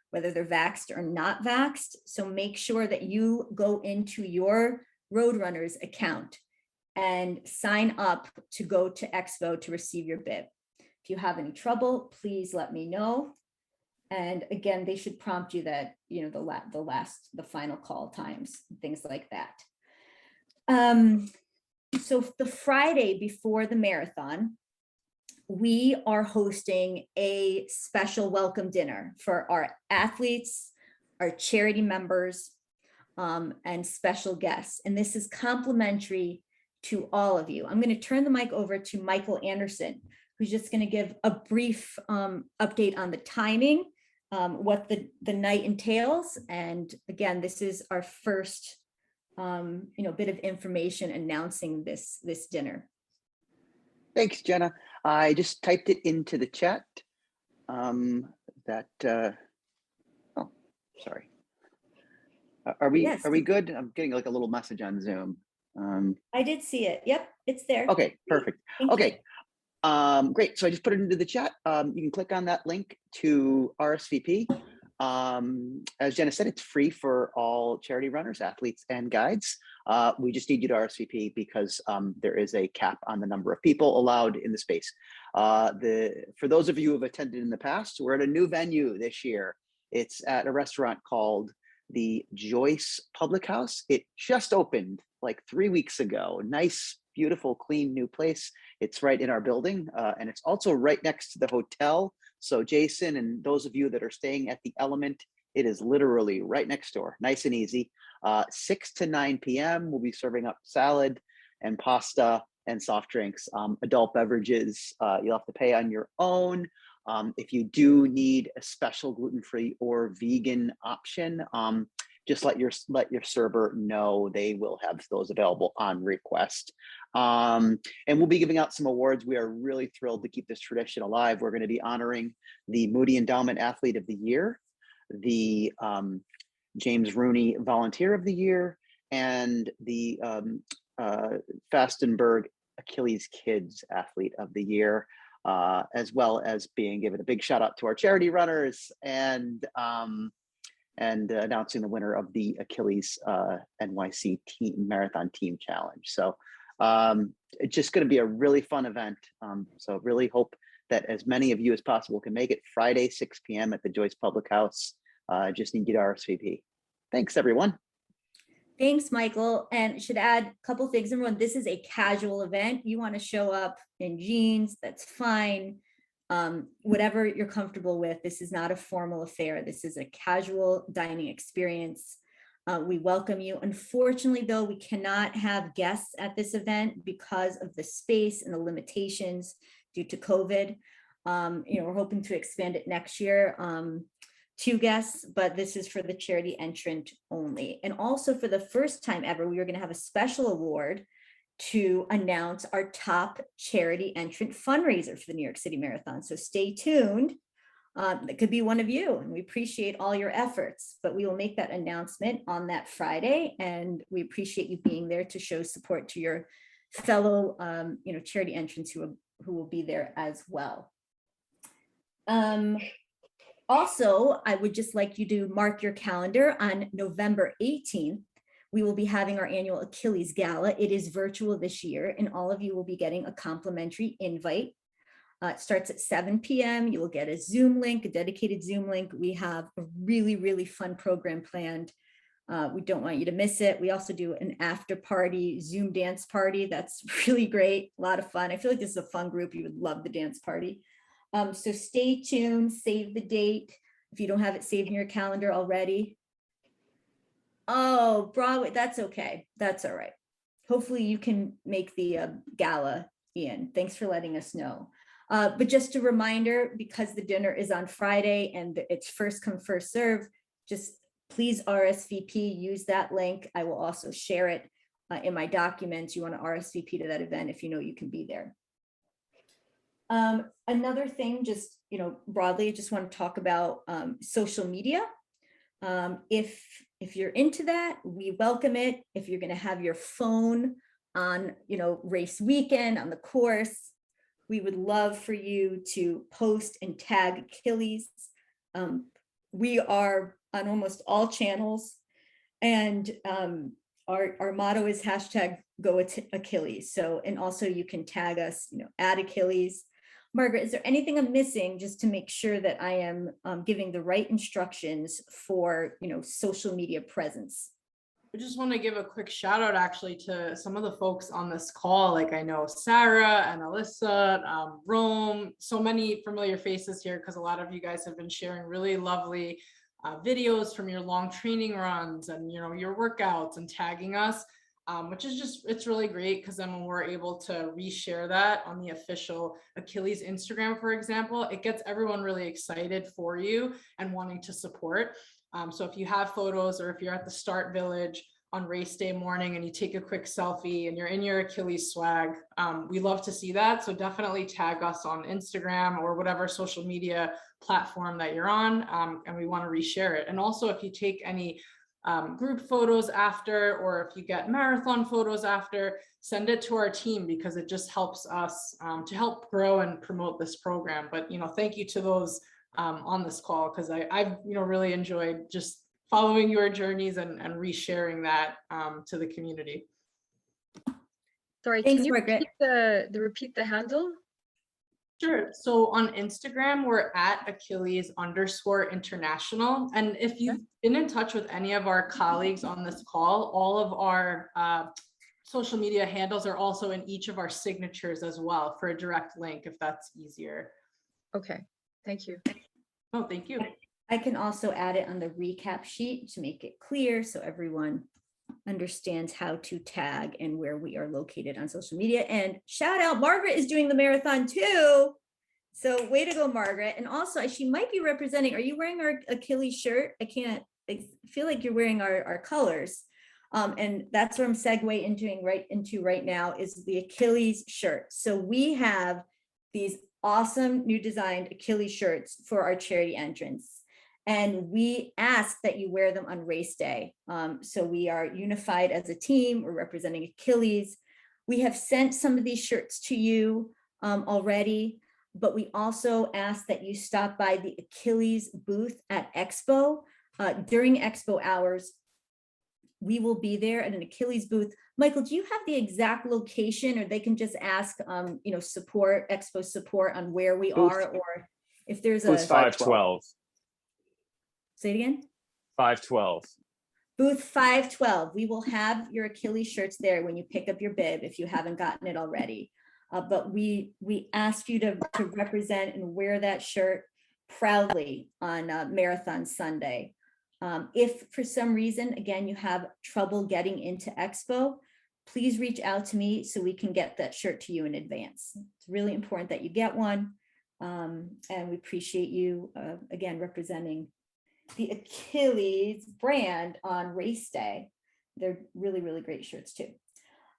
whether they're vaxxed or not vaxxed. So make sure that you go into your Roadrunners account and sign up to go to Expo to receive your bib. If you have any trouble, please let me know. And again, they should prompt you that, the final call times, things like that. So the Friday before the marathon, we are hosting a special welcome dinner for our athletes, our charity members, and special guests. And this is complimentary to all of you. I'm going to turn the mic over to Michael Anderson, who's just going to give a brief update on the timing, what the night entails. And again, this is our first bit of information announcing this dinner. Thanks, Jenna. I just typed it into the chat. Oh, sorry. Are we good? I'm getting like a little message on Zoom. I did see it. Yep, it's there. Okay, perfect. Okay, great. So I just put it into the chat. You can click on that link to RSVP. As Jenna said, it's free for all charity runners, athletes, and guides. We just need you to RSVP because there is a cap on the number of people allowed in the space. For those of you who have attended in the past, we're at a new venue this year. It's at a restaurant called the Joyce Public House. It just opened like 3 weeks ago. Nice, beautiful, clean new place. It's right in our building, and it's also right next to the hotel. So Jason and those of you that are staying at the Element, it is literally right next door, nice and easy. 6 to 9 p.m. we'll be serving up salad and pasta and soft drinks. Adult beverages, you'll have to pay on your own. If you do need a special gluten-free or vegan option, just let your server know. They will have those available on request. And we'll be giving out some awards. We are really thrilled to keep this tradition alive. We're going to be honoring the Moody Endowment Athlete of the Year, the James Rooney Volunteer of the Year, and the Fastenberg Achilles Kids Athlete of the Year, as well as being given a big shout out to our charity runners and announcing the winner of the Achilles NYC Marathon Team Challenge. So it's just going to be a really fun event. So really hope that as many of you as possible can make it. Friday, 6 p.m. at the Joyce Public House. Just need you to RSVP. Thanks, everyone. Thanks, Michael. And should add a couple things. Everyone, this is a casual event. You want to show up in jeans, that's fine. Whatever you're comfortable with. This is not a formal affair. This is a casual dining experience. We welcome you. Unfortunately, though, we cannot have guests at this event because of the space and the limitations due to COVID. We're hoping to expand it next year. 2 guests, but this is for the charity entrant only. And also for the first time ever, we are going to have a special award to announce our top charity entrant fundraiser for the New York City Marathon. So stay tuned. It could be one of you, and we appreciate all your efforts, but we will make that announcement on that Friday. And we appreciate you being there to show support to your fellow, charity entrants who will be there as well. Also, I would just like you to mark your calendar on November 18th. We will be having our annual Achilles Gala. It is virtual this year, and all of you will be getting a complimentary invite. It starts at 7 p.m. You will get a Zoom link, a dedicated Zoom link. We have a really, really fun program planned. We don't want you to miss it. We also do an after party Zoom dance party. That's really great, a lot of fun. I feel like this is a fun group. You would love the dance party. So stay tuned, save the date if you don't have it saved in your calendar already. Oh, Broadway, that's okay. That's all right. Hopefully you can make the gala, Ian. Thanks for letting us know. But just a reminder, because the dinner is on Friday and it's first come, first serve, just please RSVP, use that link. I will also share it in my documents. You want to RSVP to that event if you know you can be there. Another thing, just, broadly, I just want to talk about social media. If you're into that, we welcome it. If you're going to have your phone on, race weekend, on the course, we would love for you to post and tag Achilles. We are on almost all channels, and our motto is #GoAchilles. So, and also you can tag us, at Achilles. Margaret, is there anything I'm missing just to make sure that I am giving the right instructions for, social media presence? I just want to give a quick shout out actually to some of the folks on this call. Like I know Sarah and Alyssa, Rome, so many familiar faces here because a lot of you guys have been sharing really lovely videos from your long training runs and, your workouts and tagging us. which is just, it's really great because then when we're able to reshare that on the official Achilles Instagram, for example, it gets everyone really excited for you and wanting to support. So if you have photos or if you're at the start village on race day morning and you take a quick selfie and you're in your Achilles swag, we love to see that. So definitely tag us on Instagram or whatever social media platform that you're on, and we want to reshare it. And also if you take any group photos after, or if you get marathon photos after, send it to our team because it just helps us to help grow and promote this program. But thank you to those on this call, because I've really enjoyed just following your journeys and resharing that to the community. Sorry, Thanks, can you Margaret. repeat the handle? Sure. So on Instagram, we're at Achilles_International. And if you've been in touch with any of our colleagues on this call, all of our social media handles are also in each of our signatures as well for a direct link, if that's easier. Okay, thank you. Oh, thank you. I can also add it on the recap sheet to make it clear so everyone understands how to tag and where we are located on social media. And shout out, Margaret is doing the marathon too. So way to go, Margaret. And also she might be representing, are you wearing our Achilles shirt? I feel like you're wearing our colors. And that's where I'm segueing into right now is the Achilles shirt. So we have these awesome new designed Achilles shirts for our charity entrants. And we ask that you wear them on race day. So we are unified as a team. We're representing Achilles. We have sent some of these shirts to you already, but we also ask that you stop by the Achilles booth at Expo. During Expo hours, we will be there at an Achilles booth. Michael, do you have the exact location, or they can just ask, Expo support on where we are, or if there's a 512. Say it again. 512. Booth 512. We will have your Achilles shirts there when you pick up your bib if you haven't gotten it already. But we ask you to represent and wear that shirt proudly on Marathon Sunday. If for some reason, again, you have trouble getting into Expo, please reach out to me so we can get that shirt to you in advance. It's really important that you get one. And we appreciate you, again, representing the Achilles brand on race day. They're really, really great shirts too.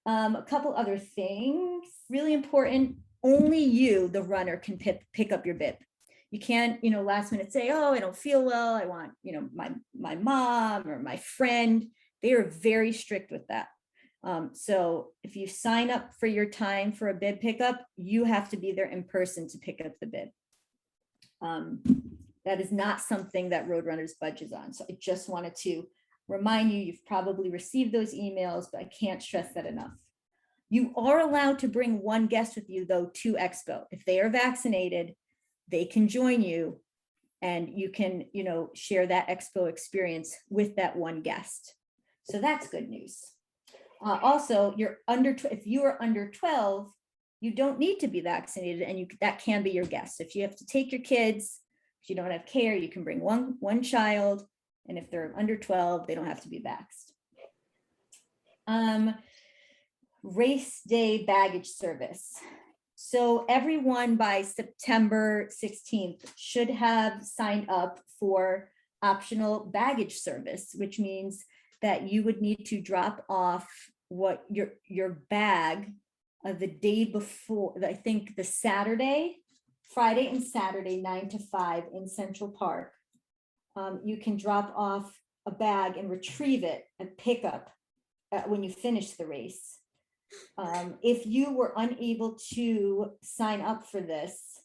A couple other things, really important, only you, the runner, can pick up your bib. You can't, last minute say, oh, I don't feel well, I want, my mom or my friend. They are very strict with that. So if you sign up for your time for a bib pickup, you have to be there in person to pick up the bib. That is not something that Roadrunners budges on. So I just wanted to remind you, you've probably received those emails, but I can't stress that enough. You are allowed to bring one guest with you though to Expo. If they are vaccinated, they can join you and you can, share that Expo experience with that one guest. So that's good news. Also, if you are under 12, you don't need to be vaccinated, and that can be your guest. If you have to take your kids, if you don't have care, you can bring one child, and if they're under 12, they don't have to be vaxxed. Race day baggage service. So everyone by September 16th should have signed up for optional baggage service, which means that you would need to drop off what your bag the day before, I think the Friday and Saturday, 9 to 5 in Central Park. You can drop off a bag and retrieve it and pick up when you finish the race. If you were unable to sign up for this,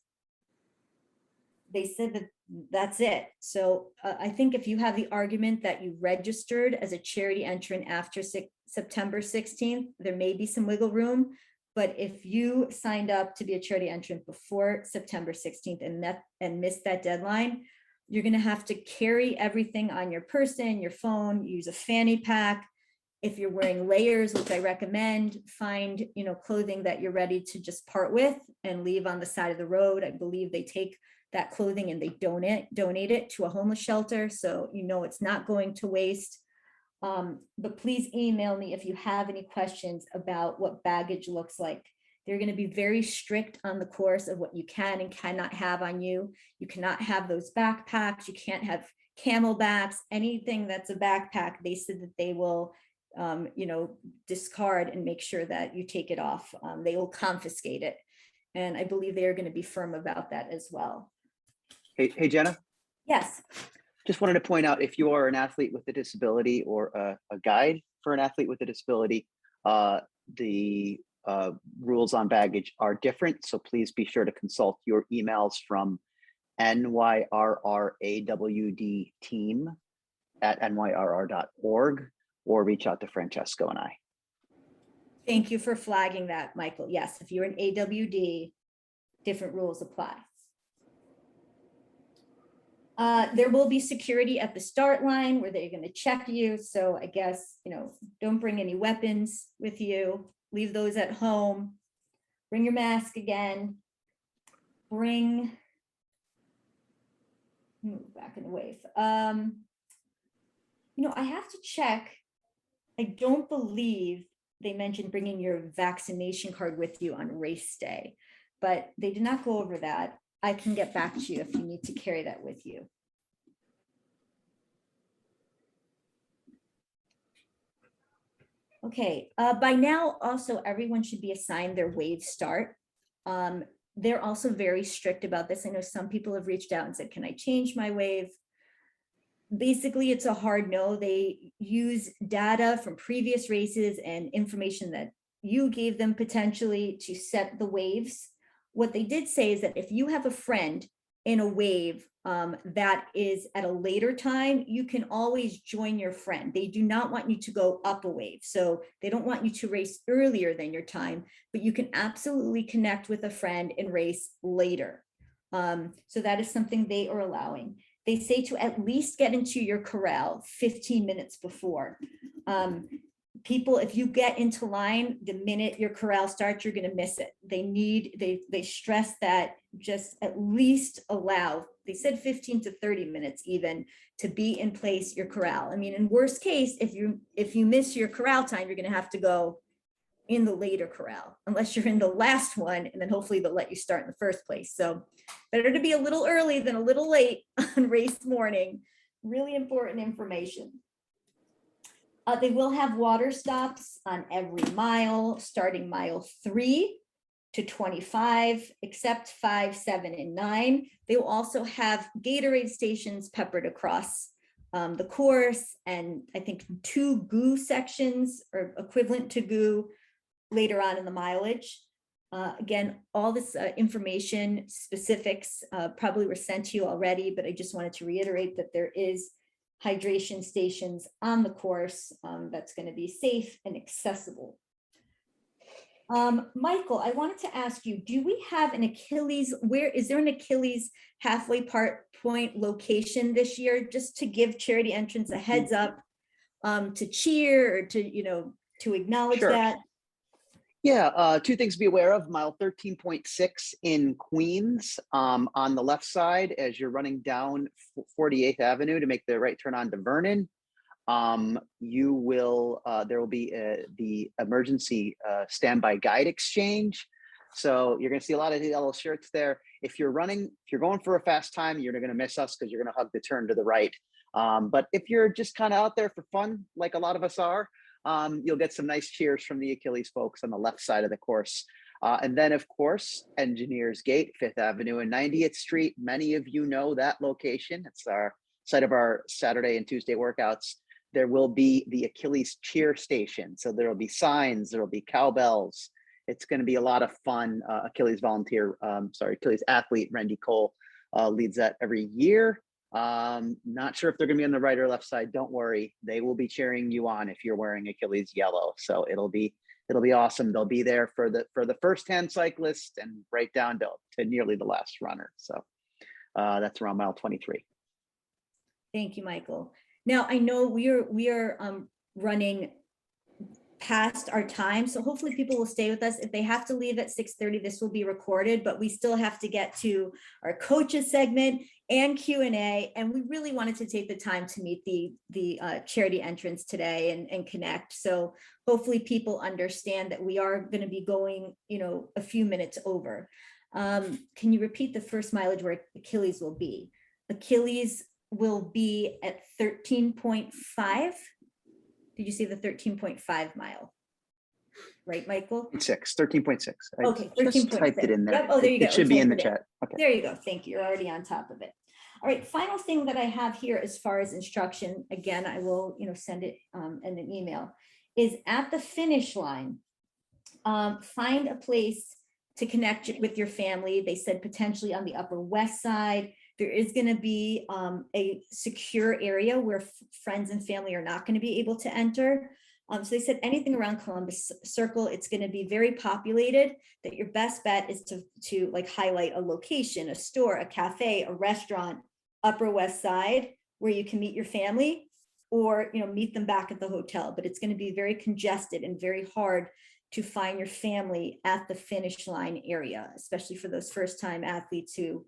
they said that's it. So I think if you have the argument that you registered as a charity entrant after September 16th, there may be some wiggle room. But if you signed up to be a charity entrant before September 16th and missed that deadline, you're going to have to carry everything on your person, your phone, use a fanny pack. If you're wearing layers, which I recommend, find clothing that you're ready to just part with and leave on the side of the road. I believe they take that clothing and they donate it to a homeless shelter, so it's not going to waste. But please email me if you have any questions about what baggage looks like. They're going to be very strict on the course of what you can and cannot have on you. You cannot have those backpacks. You can't have camelbacks, anything that's a backpack. They said that they will, discard and make sure that you take it off. They will confiscate it. And I believe they are going to be firm about that as well. Hey, Jenna. Yes. Just wanted to point out, if you are an athlete with a disability or a guide for an athlete with a disability, the rules on baggage are different. So please be sure to consult your emails from NYRRAWD team at nyrr.org or reach out to Francesco and I. Thank you for flagging that, Michael. Yes, if you're an AWD, different rules apply. There will be security at the start line where they're going to check you. So I guess, don't bring any weapons with you. Leave those at home. Bring your mask again. Move back in the wave. I have to check. I don't believe they mentioned bringing your vaccination card with you on race day, but they did not go over that. I can get back to you if you need to carry that with you. Okay, by now also everyone should be assigned their wave start. They're also very strict about this. I know some people have reached out and said, can I change my wave? Basically, it's a hard no. They use data from previous races and information that you gave them potentially to set the waves. What they did say is that if you have a friend in a wave that is at a later time, you can always join your friend. They do not want you to go up a wave. So they don't want you to race earlier than your time, but you can absolutely connect with a friend and race later. So that is something they are allowing. They say to at least get into your corral 15 minutes before. People, if you get into line the minute your corral starts, you're going to miss it. They stress that just at least allow, they said 15 to 30 minutes even, to be in place your corral. I mean, in worst case, if you miss your corral time, you're going to have to go in the later corral, unless you're in the last one, and then hopefully they'll let you start in the first place. So better to be a little early than a little late on race morning. Really important information. They will have water stops on every mile, starting mile 3 to 25, except 5, 7, and 9. They will also have Gatorade stations peppered across the course, and I think 2 GU sections or equivalent to GU later on in the mileage. Again, all this information specifics probably were sent to you already, but I just wanted to reiterate that there is hydration stations on the course that's going to be safe and accessible. Michael, I wanted to ask you, do we have an Achilles, is there an Achilles halfway point location this year, just to give charity entrants a heads up to cheer or to acknowledge Sure. that? Yeah, 2 things to be aware of. Mile 13.6 in Queens, on the left side as you're running down 48th Avenue to make the right turn on to Vernon. There will be the emergency standby guide exchange. So you're going to see a lot of yellow shirts there. If you're going for a fast time, you're going to miss us because you're going to hug the turn to the right. But if you're just kind of out there for fun, like a lot of us are, you'll get some nice cheers from the Achilles folks on the left side of the course. And then, of course, Engineers Gate, 5th Avenue and 90th Street. Many of you know that location. It's our site of our Saturday and Tuesday workouts. There will be the Achilles cheer station. So there will be signs, there will be cowbells. It's going to be a lot of fun. Achilles athlete Randy Cole leads that every year. Not sure if they're gonna be on the right or left side. Don't worry, they will be cheering you on if you're wearing Achilles yellow. So it'll be awesome. They'll be there for the first 10 cyclists and right down to nearly the last runner. So that's around mile 23. Thank you, Michael. Now I know we are running past our time. So hopefully people will stay with us. If they have to leave at 6:30, this will be recorded, but we still have to get to our coaches segment and Q&A. And we really wanted to take the time to meet the charity entrants today and connect. So hopefully people understand that we are going to be going, a few minutes over. Can you repeat the first mileage where Achilles will be? Achilles will be at 13.5. Did you see the 13.5 mile? Right, Michael? 13.6. Okay, I just 13.6. typed it in there. Yep. Oh, there you go. It should be in the Typed it chat. Okay. There you go. Thank you. You're already on top of it. All right. Final thing that I have here as far as instruction, again, I will, send it in an email, is at the finish line, find a place to connect with your family. They said potentially on the Upper West Side. There is going to be a secure area where friends and family are not going to be able to enter. So they said anything around Columbus Circle, it's going to be very populated, that your best bet is to like highlight a location, a store, a cafe, a restaurant, Upper West Side, where you can meet your family or, meet them back at the hotel. But it's going to be very congested and very hard to find your family at the finish line area, especially for those first time athletes who,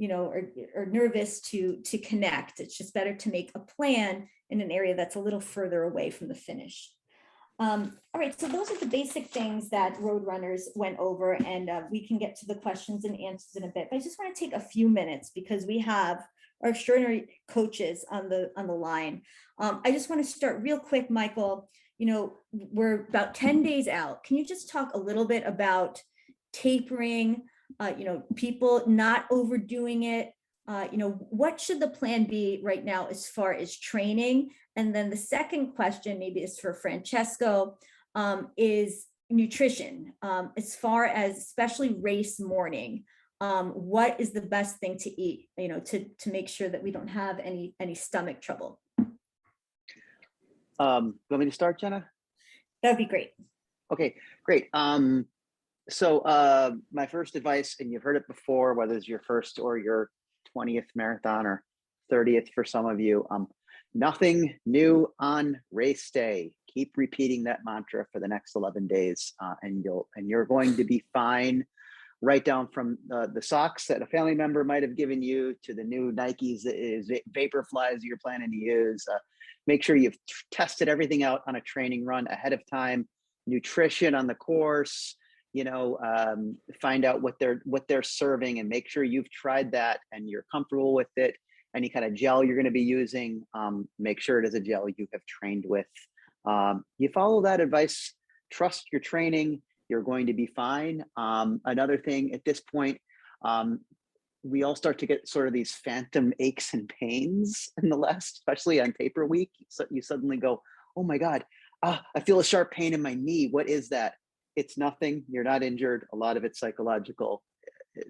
are nervous to connect. It's just better to make a plan in an area that's a little further away from the finish. All right, so those are the basic things that road runners went over, and we can get to the questions and answers in a bit. But I just want to take a few minutes because we have our extraordinary coaches on the line. I just want to start real quick, Michael. We're about 10 days out. Can you just talk a little bit about tapering? People not overdoing it. What should the plan be right now as far as training? And then the second question maybe is for Francesco, is nutrition. As far as especially race morning, what is the best thing to eat, to make sure that we don't have any stomach trouble? Want me to start, Jenna? That'd be great. Okay, great. So my first advice, and you've heard it before, whether it's your first or your 20th marathon or 30th for some of you, nothing new on race day. Keep repeating that mantra for the next 11 days, and you're going to be fine. Right down from the socks that a family member might have given you to the new Nikes, Vaporflies you're planning to use. Make sure you've tested everything out on a training run ahead of time. Nutrition on the course, find out what they're serving and make sure you've tried that and you're comfortable with it. Any kind of gel you're going to be using, make sure it is a gel you have trained with. You follow that advice, trust your training, you're going to be fine. Another thing at this point, we all start to get sort of these phantom aches and pains in the last, especially on taper week. So you suddenly go, oh my God, I feel a sharp pain in my knee. What is that? It's nothing. You're not injured. A lot of it's psychological.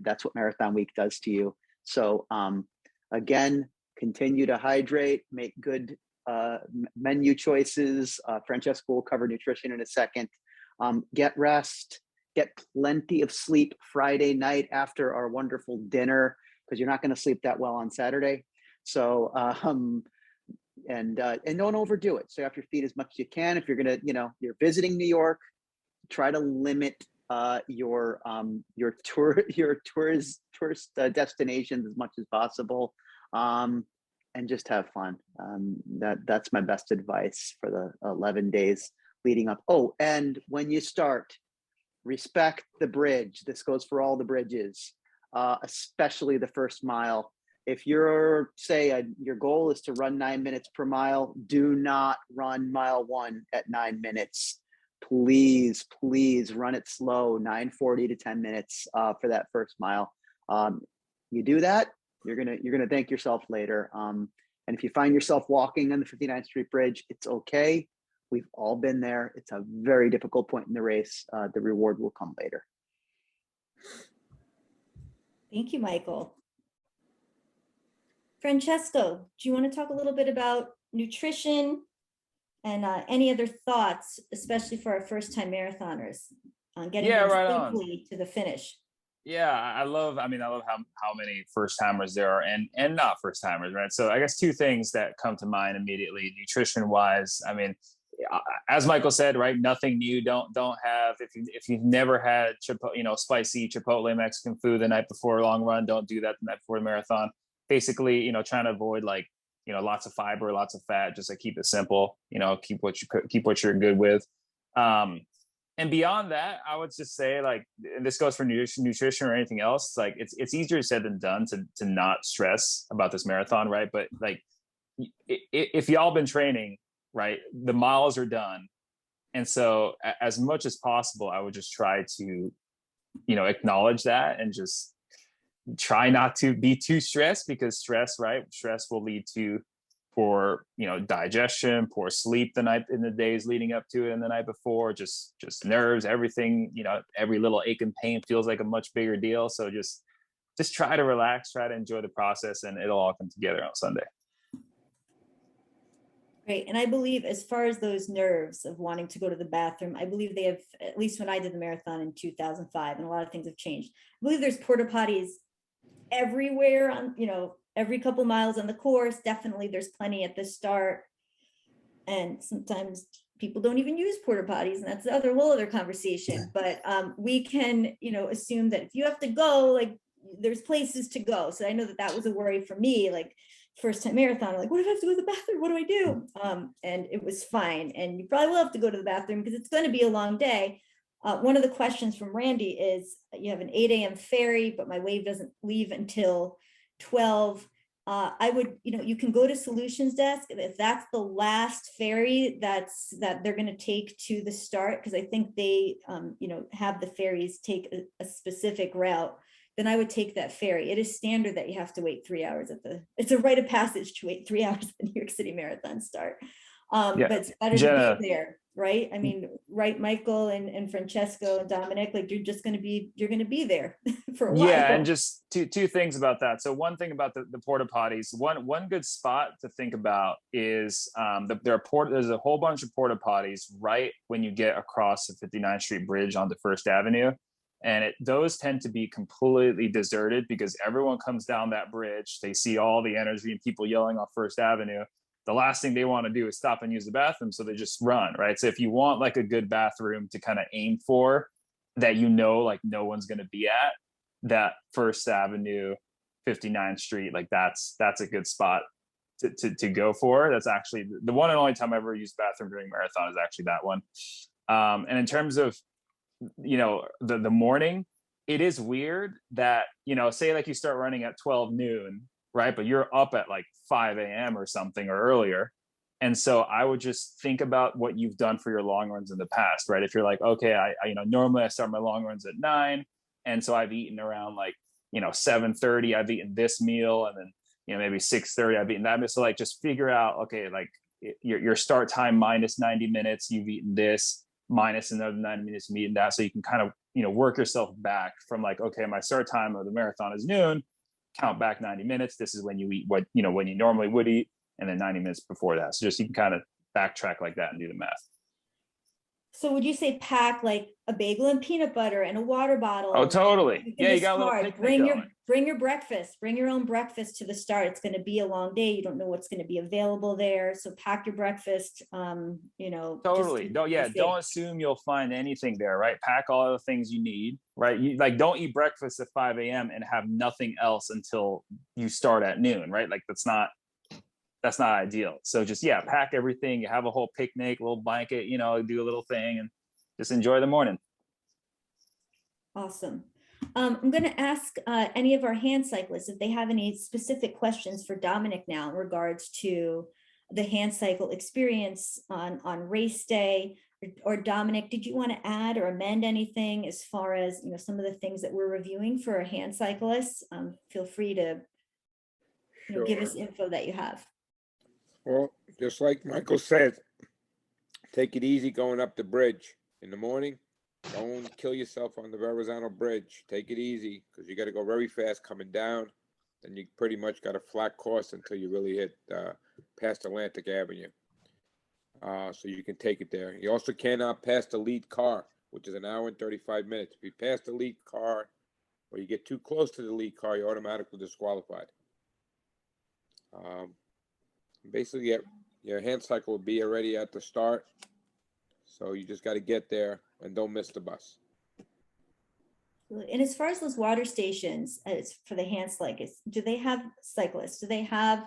That's what marathon week does to you. So again, continue to hydrate, make good menu choices. Francesco will cover nutrition in a second. Get rest, get plenty of sleep Friday night after our wonderful dinner, because you're not going to sleep that well on Saturday. So, and don't overdo it. Stay off your feet as much as you can. If you're going to, you're visiting New York, try to limit your tourist destinations as much as possible, and just have fun. That's my best advice for the 11 days leading up. Oh, and when you start, respect the bridge. This goes for all the bridges, especially the first mile. If you're your goal is to run 9 minutes per mile, do not run mile 1 at 9 minutes. Please run it slow, 9:40 to 10 minutes for that first mile. You do that, you're gonna thank yourself later. And if you find yourself walking on the 59th Street Bridge, it's okay. We've all been there. It's a very difficult point in the race. The reward will come later. Thank you, Michael. Francesco, do you want to talk a little bit about nutrition and any other thoughts, especially for our first-time marathoners, on getting safely to the finish? Yeah, I love how many first timers there are and not first timers, right? So I guess two things that come to mind immediately, nutrition wise. I mean, as Michael said, right, nothing new. Don't have, if you've never had spicy Chipotle Mexican food the night before a long run, don't do that the night before the marathon. Basically, trying to avoid lots of fiber, lots of fat, just keep it simple, keep what you're good with. And beyond that, I would just say, and this goes for nutrition or anything else, it's easier said than done to not stress about this marathon, right? But if y'all been training, right, the miles are done. And so as much as possible, I would just try to, acknowledge that and just try not to be too stressed, because stress will lead to poor, digestion, poor sleep in the days leading up to it and the night before, just nerves, everything, every little ache and pain feels like a much bigger deal. So just try to relax, try to enjoy the process, and it'll all come together on Sunday. Great. And I believe, as far as those nerves of wanting to go to the bathroom, I believe they have, at least when I did the marathon in 2005, and a lot of things have changed, I believe there's porta potties everywhere on, every couple miles on the course. Definitely there's plenty at the start. And sometimes people don't even use porta potties, and that's the whole other conversation. But we can, assume that if you have to go, there's places to go. So I know that was a worry for me, first time marathon, what if I have to go to the bathroom? What do I do? And it was fine. And you probably will have to go to the bathroom because it's going to be a long day. One of the questions from Randy is, you have an 8 a.m. ferry, but my wave doesn't leave until 12. I would, you can go to Solutions Desk if that's the last ferry that they're going to take to the start, because I think they, have the ferries take a specific route. Then I would take that ferry. It is standard that you have to wait 3 hours it's a rite of passage to wait 3 hours at the New York City Marathon start. But it's better to be there, right? I mean, right, Michael and Francesco and Dominic, you're going to be there for a while. Yeah, and just two things about that. So one thing about the porta potties, one good spot to think about is there's a whole bunch of porta potties right when you get across the 59th Street Bridge onto First Avenue. And those tend to be completely deserted because everyone comes down that bridge. They see all the energy and people yelling off First Avenue. The last thing they want to do is stop and use the bathroom, so they just run, right? So if you want a good bathroom to kind of aim for, that no one's going to be at, that First Avenue, 59th Street, that's a good spot to go for. That's actually the one and only time I ever used bathroom during marathon is actually that one. And in terms of the morning, it is weird that, say you start running at 12 noon, right? But you're up at 5 a.m. or something or earlier. And so I would just think about what you've done for your long runs in the past, right? If you're okay, I normally I start my long runs at 9. And so I've eaten around 7:30, I've eaten this meal. And then, maybe 6:30, I've eaten that meal. So just figure out, okay, your start time minus 90 minutes, you've eaten this, minus another 90 minutes of eating that. So you can kind of, work yourself back from okay, my start time of the marathon is noon, count back 90 minutes. This is when you eat what, when you normally would eat, and then 90 minutes before that. So just, you can kind of backtrack like that and do the math. So would you say pack a bagel and peanut butter and a water bottle? Oh, totally. Yeah, you got a little picnic bring your breakfast, bring your own breakfast to the start. It's going to be a long day. You don't know what's going to be available there. So pack your breakfast, Totally. Don't assume you'll find anything there, right? Pack all the things you need, right? You don't eat breakfast at 5 a.m. and have nothing else until you start at noon, right? That's not ideal. So just, pack everything. You have a whole picnic, a little blanket, do a little thing and just enjoy the morning. Awesome. I'm going to ask any of our hand cyclists if they have any specific questions for Dominic now in regards to the hand cycle experience on race day, or Dominic, did you want to add or amend anything as far as, some of the things that we're reviewing for hand cyclists? Feel free to give us info that you have. Well, just like Michael said, take it easy going up the bridge in the morning. Don't kill yourself on the Verrazano Bridge. Take it easy because you got to go very fast coming down. Then you pretty much got a flat course until you really hit past Atlantic Avenue. So you can take it there. You also cannot pass the lead car, which is 1 hour and 35 minutes. If you pass the lead car or you get too close to the lead car, you're automatically disqualified. Basically, your hand cycle will be already at the start. So you just got to get there and don't miss the bus. And as far as those water stations, it's for the hand cyclists, do they have cyclists? Do they have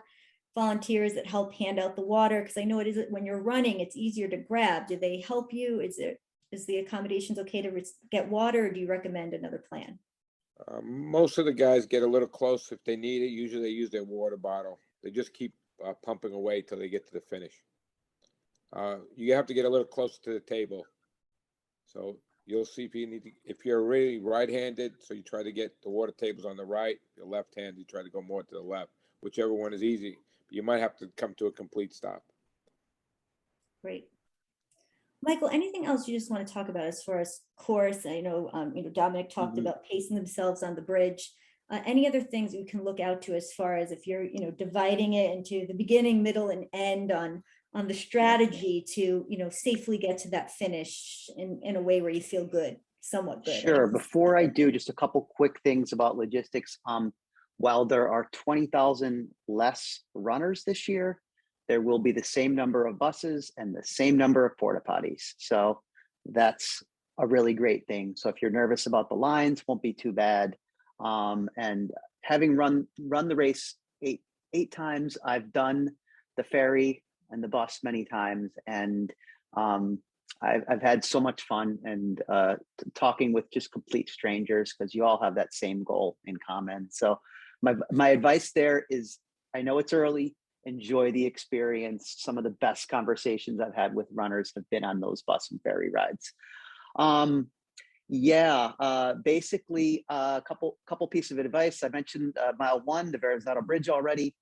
volunteers that help hand out the water? Because I know it is when you're running, it's easier to grab. Do they help you? Is the accommodations okay to get water, or do you recommend another plan? Most of the guys get a little close if they need it. Usually they use their water bottle. They just keep pumping away till they get to the finish. You have to get a little closer to the table. So you'll see if you're really right-handed, so you try to get the water tables on the right. If you're left-handed, you try to go more to the left, whichever one is easy. But you might have to come to a complete stop. Great. Michael, anything else you just want to talk about as far as course? I know, Dominic talked about pacing themselves on the bridge. Any other things we can look out to as far as if you're, dividing it into the beginning, middle, and end on the strategy to, safely get to that finish in a way where you feel good, somewhat good? Sure. Before I do, just a couple quick things about logistics. While there are 20,000 less runners this year, there will be the same number of buses and the same number of porta potties. So that's a really great thing. So if you're nervous about the lines, won't be too bad. And having run the race eight times, I've done the ferry and the bus many times, and I've had so much fun and talking with just complete strangers, because you all have that same goal in common. So my advice there is, I know it's early, enjoy the experience. Some of the best conversations I've had with runners have been on those bus and ferry rides. Basically a couple pieces of advice. I mentioned mile 1, the Verrazano Bridge already.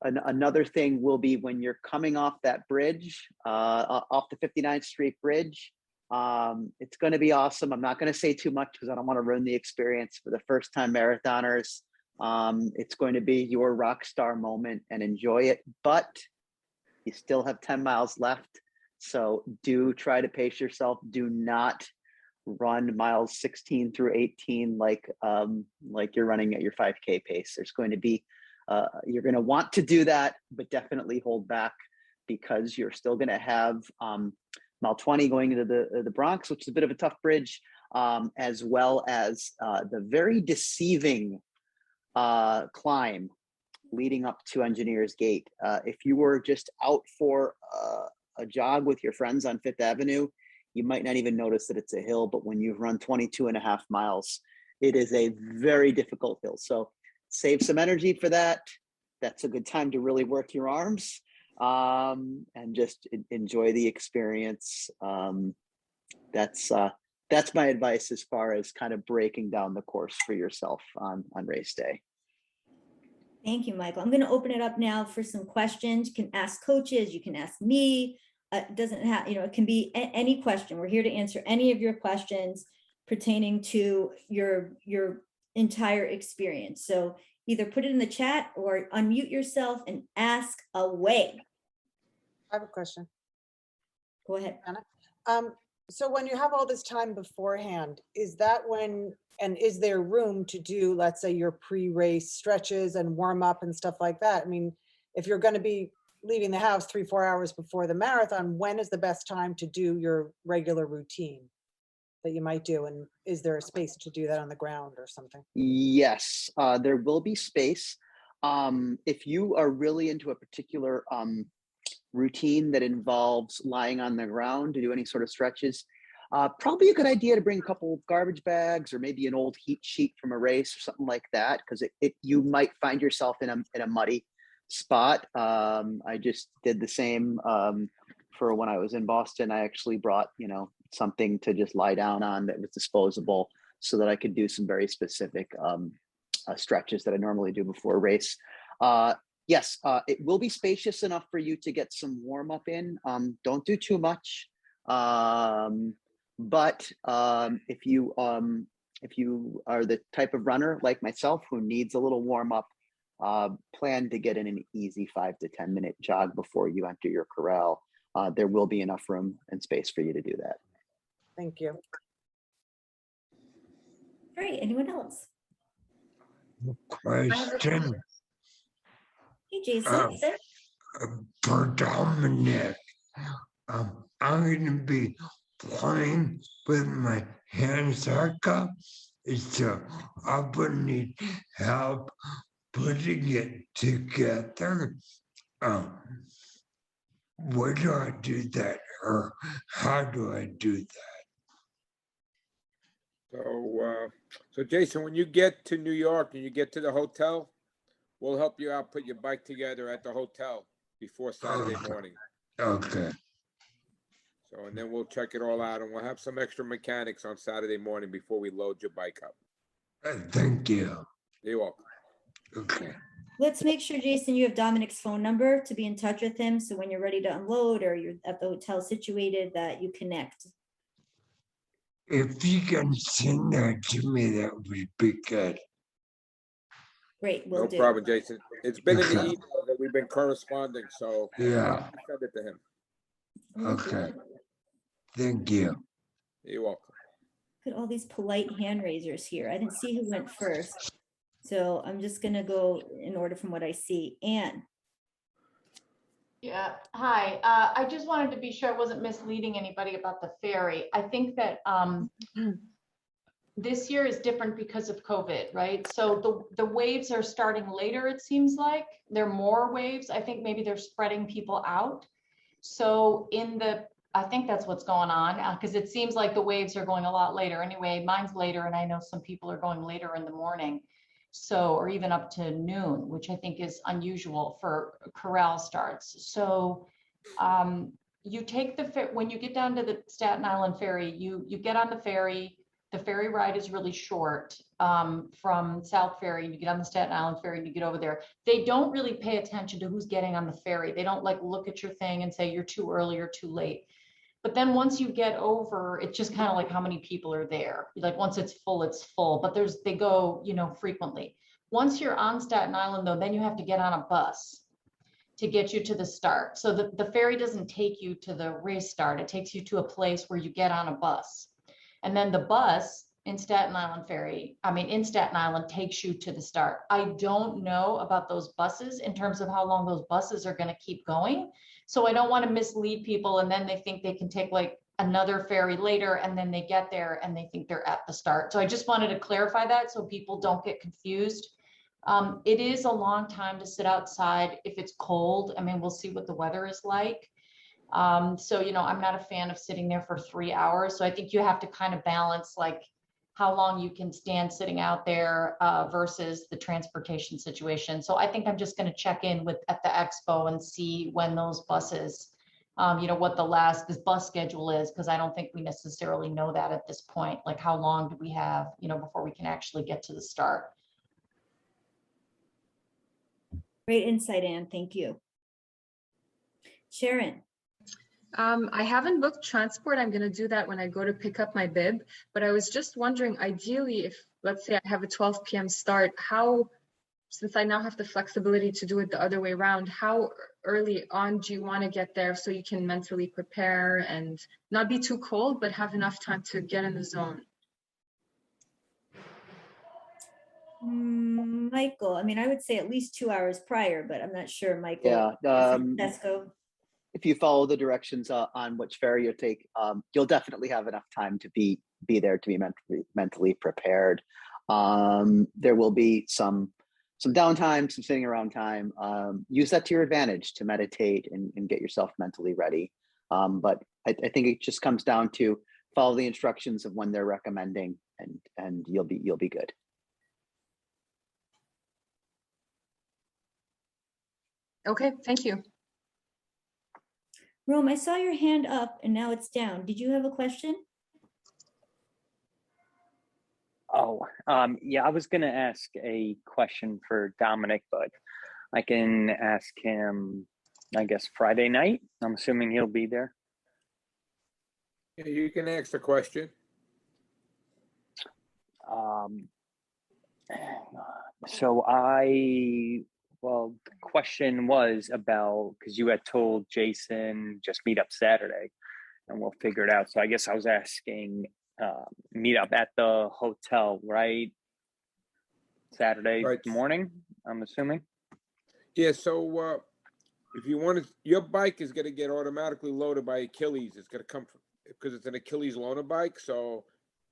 Another thing will be when you're coming off that bridge, off the 59th Street Bridge, it's going to be awesome. I'm not going to say too much because I don't want to ruin the experience for the first time marathoners. It's going to be your rock star moment, and enjoy it, but you still have 10 miles left. So do try to pace yourself. Do not run miles 16 through 18 like you're running at your 5K pace. There's going to be, you're going to want to do that, but definitely hold back, because you're still going to have mile 20 going into the Bronx, which is a bit of a tough bridge, as well as the very deceiving climb leading up to Engineers Gate. If you were just out for a jog with your friends on Fifth Avenue, you might not even notice that it's a hill, but when you've run 22.5 miles, it is a very difficult hill. So save some energy for that. That's a good time to really work your arms, and just enjoy the experience. That's my advice as far as kind of breaking down the course for yourself on race day. Thank you, Michael. I'm going to open it up now for some questions. You can ask coaches, you can ask me. It doesn't have, it can be any question. We're here to answer any of your questions pertaining to your entire experience. So either put it in the chat or unmute yourself and ask away. I have a question. Go ahead. Anna. So when you have all this time beforehand, is that when, and is there room to do, let's say, your pre-race stretches and warm up and stuff like that? I mean, if you're going to be leaving the house 3-4 hours before the marathon, when is the best time to do your regular routine that you might do? And is there a space to do that on the ground or something? Yes, there will be space. If you are really into a particular routine that involves lying on the ground to do any sort of stretches, probably a good idea to bring a couple of garbage bags or maybe an old heat sheet from a race or something like that, because you might find yourself in a muddy spot. I just did the same for when I was in Boston. I actually brought something to just lie down on that was disposable, so that I could do some very specific stretches that I normally do before a race. Yes, it will be spacious enough for you to get some warm up in. Don't do too much, but if you are the type of runner like myself who needs a little warm up, plan to get in an easy 5 to 10 minute jog before you enter your corral. There will be enough room and space for you to do that. Thank you. Great. Anyone else? Question. Hey, Jason. for Dominic. I'm going to be playing with my hands up, so I would need help putting it together. Where do I do that, or how do I do that? So Jason, when you get to New York and you get to the hotel, we'll help you out, put your bike together at the hotel before Saturday morning. Okay. So, and then we'll check it all out, and we'll have some extra mechanics on Saturday morning before we load your bike up. Thank you. You're welcome. Okay. Let's make sure, Jason, you have Dominic's phone number to be in touch with him. So when you're ready to unload or you're at the hotel situated, that you connect. If you can send that to me, that would be good. Great, No problem, Jason. It's been in the email that we've been corresponding, so Yeah. I'll send it to him. Okay. Thank you. You're welcome. Look at all these polite hand raisers here. I didn't see who went first. So I'm just gonna go in order from what I see. Anne. Yeah, hi. I just wanted to be sure I wasn't misleading anybody about the ferry. I think that this year is different because of COVID, right? So the waves are starting later, it seems like. There are more waves. I think maybe they're spreading people out. So I think that's what's going on, because it seems like the waves are going a lot later. Anyway, mine's later, and I know some people are going later in the morning. So, or even up to noon, which I think is unusual for corral starts. So you take when you get down to the Staten Island ferry, you get on the ferry. The ferry ride is really short from South Ferry. You get on the Staten Island ferry and you get over there. They don't really pay attention to who's getting on the ferry. They don't like look at your thing and say you're too early or too late. But then once you get over, it's just kind of like how many people are there. Like once it's full, it's full. But they go, frequently. Once you're on Staten Island, though, then you have to get on a bus to get you to the start. So the ferry doesn't take you to the race start. It takes you to a place where you get on a bus. And then the bus in Staten Island takes you to the start. I don't know about those buses in terms of how long those buses are going to keep going. So I don't want to mislead people and then they think they can take like another ferry later and then they get there and they think they're at the start. So I just wanted to clarify that so people don't get confused. It is a long time to sit outside if it's cold. I mean, we'll see what the weather is like. So, I'm not a fan of sitting there for 3 hours. So I think you have to kind of balance like how long you can stand sitting out there versus the transportation situation. So I think I'm just going to check in at the expo and see when those buses, what this bus schedule is, because I don't think we necessarily know that at this point. Like how long do we have, before we can actually get to the start? Great insight, Anne. Thank you. Sharon. I haven't booked transport. I'm going to do that when I go to pick up my bib. But I was just wondering, ideally, if let's say I have a 12 p.m. start, since I now have the flexibility to do it the other way around, how early on do you want to get there so you can mentally prepare and not be too cold, but have enough time to get in the zone? Michael, I would say at least 2 hours prior, but I'm not sure, Michael. Yeah. Tesco. If you follow the directions on which ferry you'll take, you'll definitely have enough time to be there to be mentally prepared. There will be some downtime, some sitting around time. Use that to your advantage to meditate and get yourself mentally ready. But I think it just comes down to follow the instructions of when they're recommending, and you'll be good. Okay, thank you. Rome, I saw your hand up and now it's down. Did you have a question? Oh, yeah, I was going to ask a question for Dominic, but I can ask him, I guess, Friday night. I'm assuming he'll be there. Yeah, you can ask the question. So the question was about, because you had told Jason just meet up Saturday and we'll figure it out. So I guess I was asking, meet up at the hotel, right? Saturday morning, I'm assuming. Yeah, so if you want to, your bike is going to get automatically loaded by Achilles. It's going to come because it's an Achilles loaner bike, so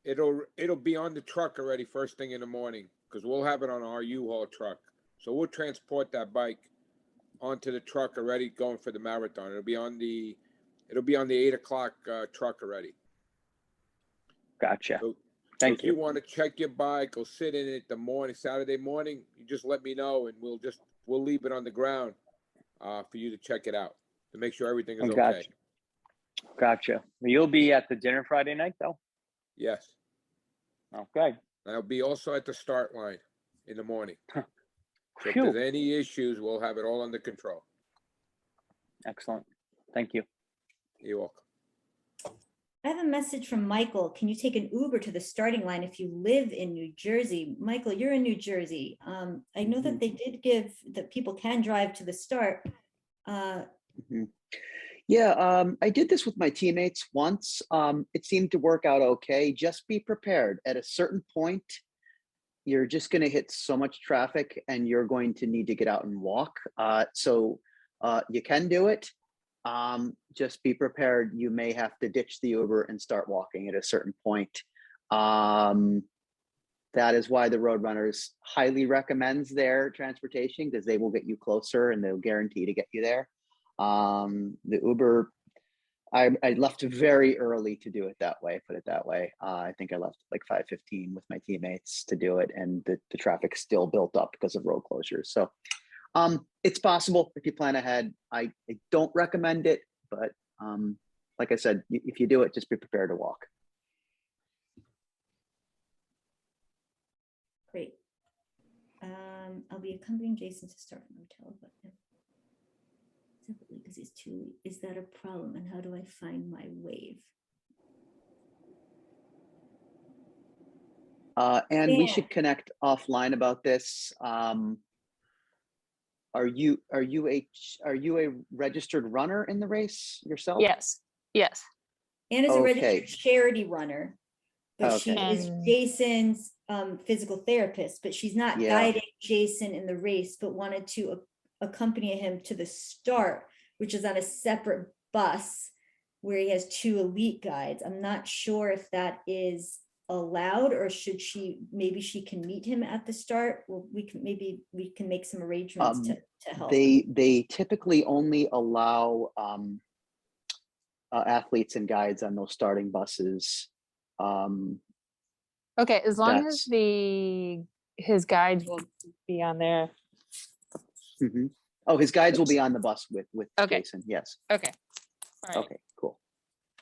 it'll be on the truck already first thing in the morning because we'll have it on our U-Haul truck. So we'll transport that bike onto the truck already going for the marathon. It'll be on the 8 o'clock truck already. Gotcha. So Thank if you. you want to check your bike, go sit in it the morning, Saturday morning, you just let me know and we'll leave it on the ground for you to check it out to make sure everything is okay. Gotcha. You'll be at the dinner Friday night though? Yes. Okay. I'll be also at the start line in the morning. So if Phew. there's any issues, we'll have it all under control. Excellent. Thank you. You're welcome. I have a message from Michael. Can you take an Uber to the starting line if you live in New Jersey? Michael, you're in New Jersey. I know that they did give that people can drive to the start. Yeah, I did this with my teammates once. It seemed to work out okay. Just be prepared. At a certain point, you're just going to hit so much traffic and you're going to need to get out and walk. So you can do it. Just be prepared. You may have to ditch the Uber and start walking at a certain point. That is why the Roadrunners highly recommends their transportation because they will get you closer and they'll guarantee to get you there. The Uber, I left very early to do it that way, put it that way. I think I left like 5:15 with my teammates to do it and the traffic still built up because of road closures. So it's possible if you plan ahead. I don't recommend it, but like I said, if you do it, just be prepared to walk. Great. I'll be accompanying Jason to start from the hotel, but separately because he's too. Is that a problem? And how do I find my wave? And we should connect offline about this. Are you a registered runner in the race yourself? Yes. Yes. Anna's a Okay. registered charity runner, but she Okay. is Jason's physical therapist, but she's not Yeah. guiding Jason in the race, but wanted to accompany him to the start, which is on a separate bus where he has 2 elite guides. I'm not sure if that is allowed or should maybe she can meet him at the start. Well, we can make some arrangements to help. They typically only allow athletes and guides on those starting buses. Okay, as long as his guides will be on there. Mm-hmm. Oh, his guides will be on the bus with Okay. Jason. Yes. Okay. All right. Okay. Cool.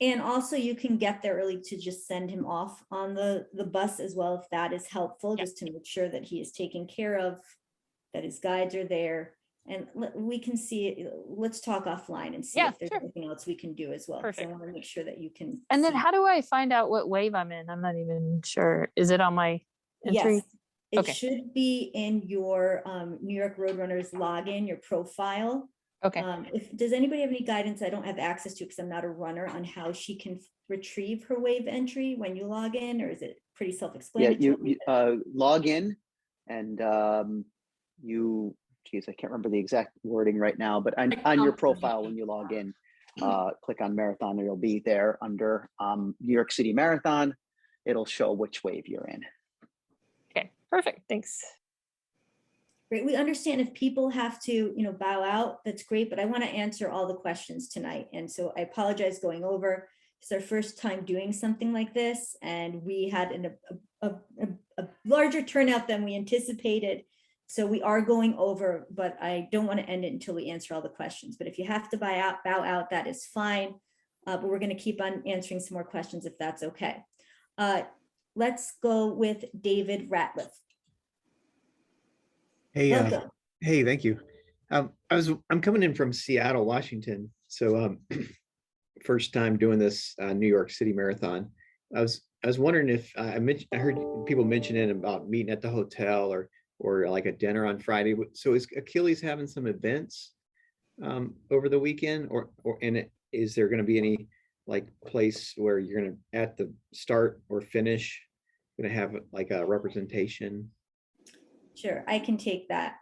And also you can get there early to just send him off on the bus as well, if that is helpful, just to make sure that he is taken care of, that his guides are there. And we can see it. Let's talk offline and see if there's anything else we can do as well. Perfect. I want to make sure that you can. And then how do I find out what wave I'm in? I'm not even sure. Is it on my entry? Yes, it should be in your New York Roadrunners login, your profile. Okay. Does anybody have any guidance? I don't have access to because I'm not a runner, on how she can retrieve her wave entry when you log in, or is it pretty self-explanatory? Yeah, you log in and geez, I can't remember the exact wording right now, but on your profile when you log in, click on Marathon, and you'll be there under New York City Marathon. It'll show which wave you're in. Okay, perfect. Thanks. Great. We understand if people have to, bow out, that's great, but I want to answer all the questions tonight. And so I apologize going over. It's our first time doing something like this, and we had a larger turnout than we anticipated. So we are going over, but I don't want to end it until we answer all the questions. But if you have to bow out, that is fine. But we're going to keep on answering some more questions if that's okay. Let's go with David Ratliff. Hey, Welcome. hey, thank you. I'm coming in from Seattle, Washington. So first time doing this New York City Marathon. I was wondering if I heard people mentioning about meeting at the hotel or like a dinner on Friday. So is Achilles having some events over the weekend, is there going to be any like place where you're going to at the start or finish going to have like a representation? Sure, I can take that.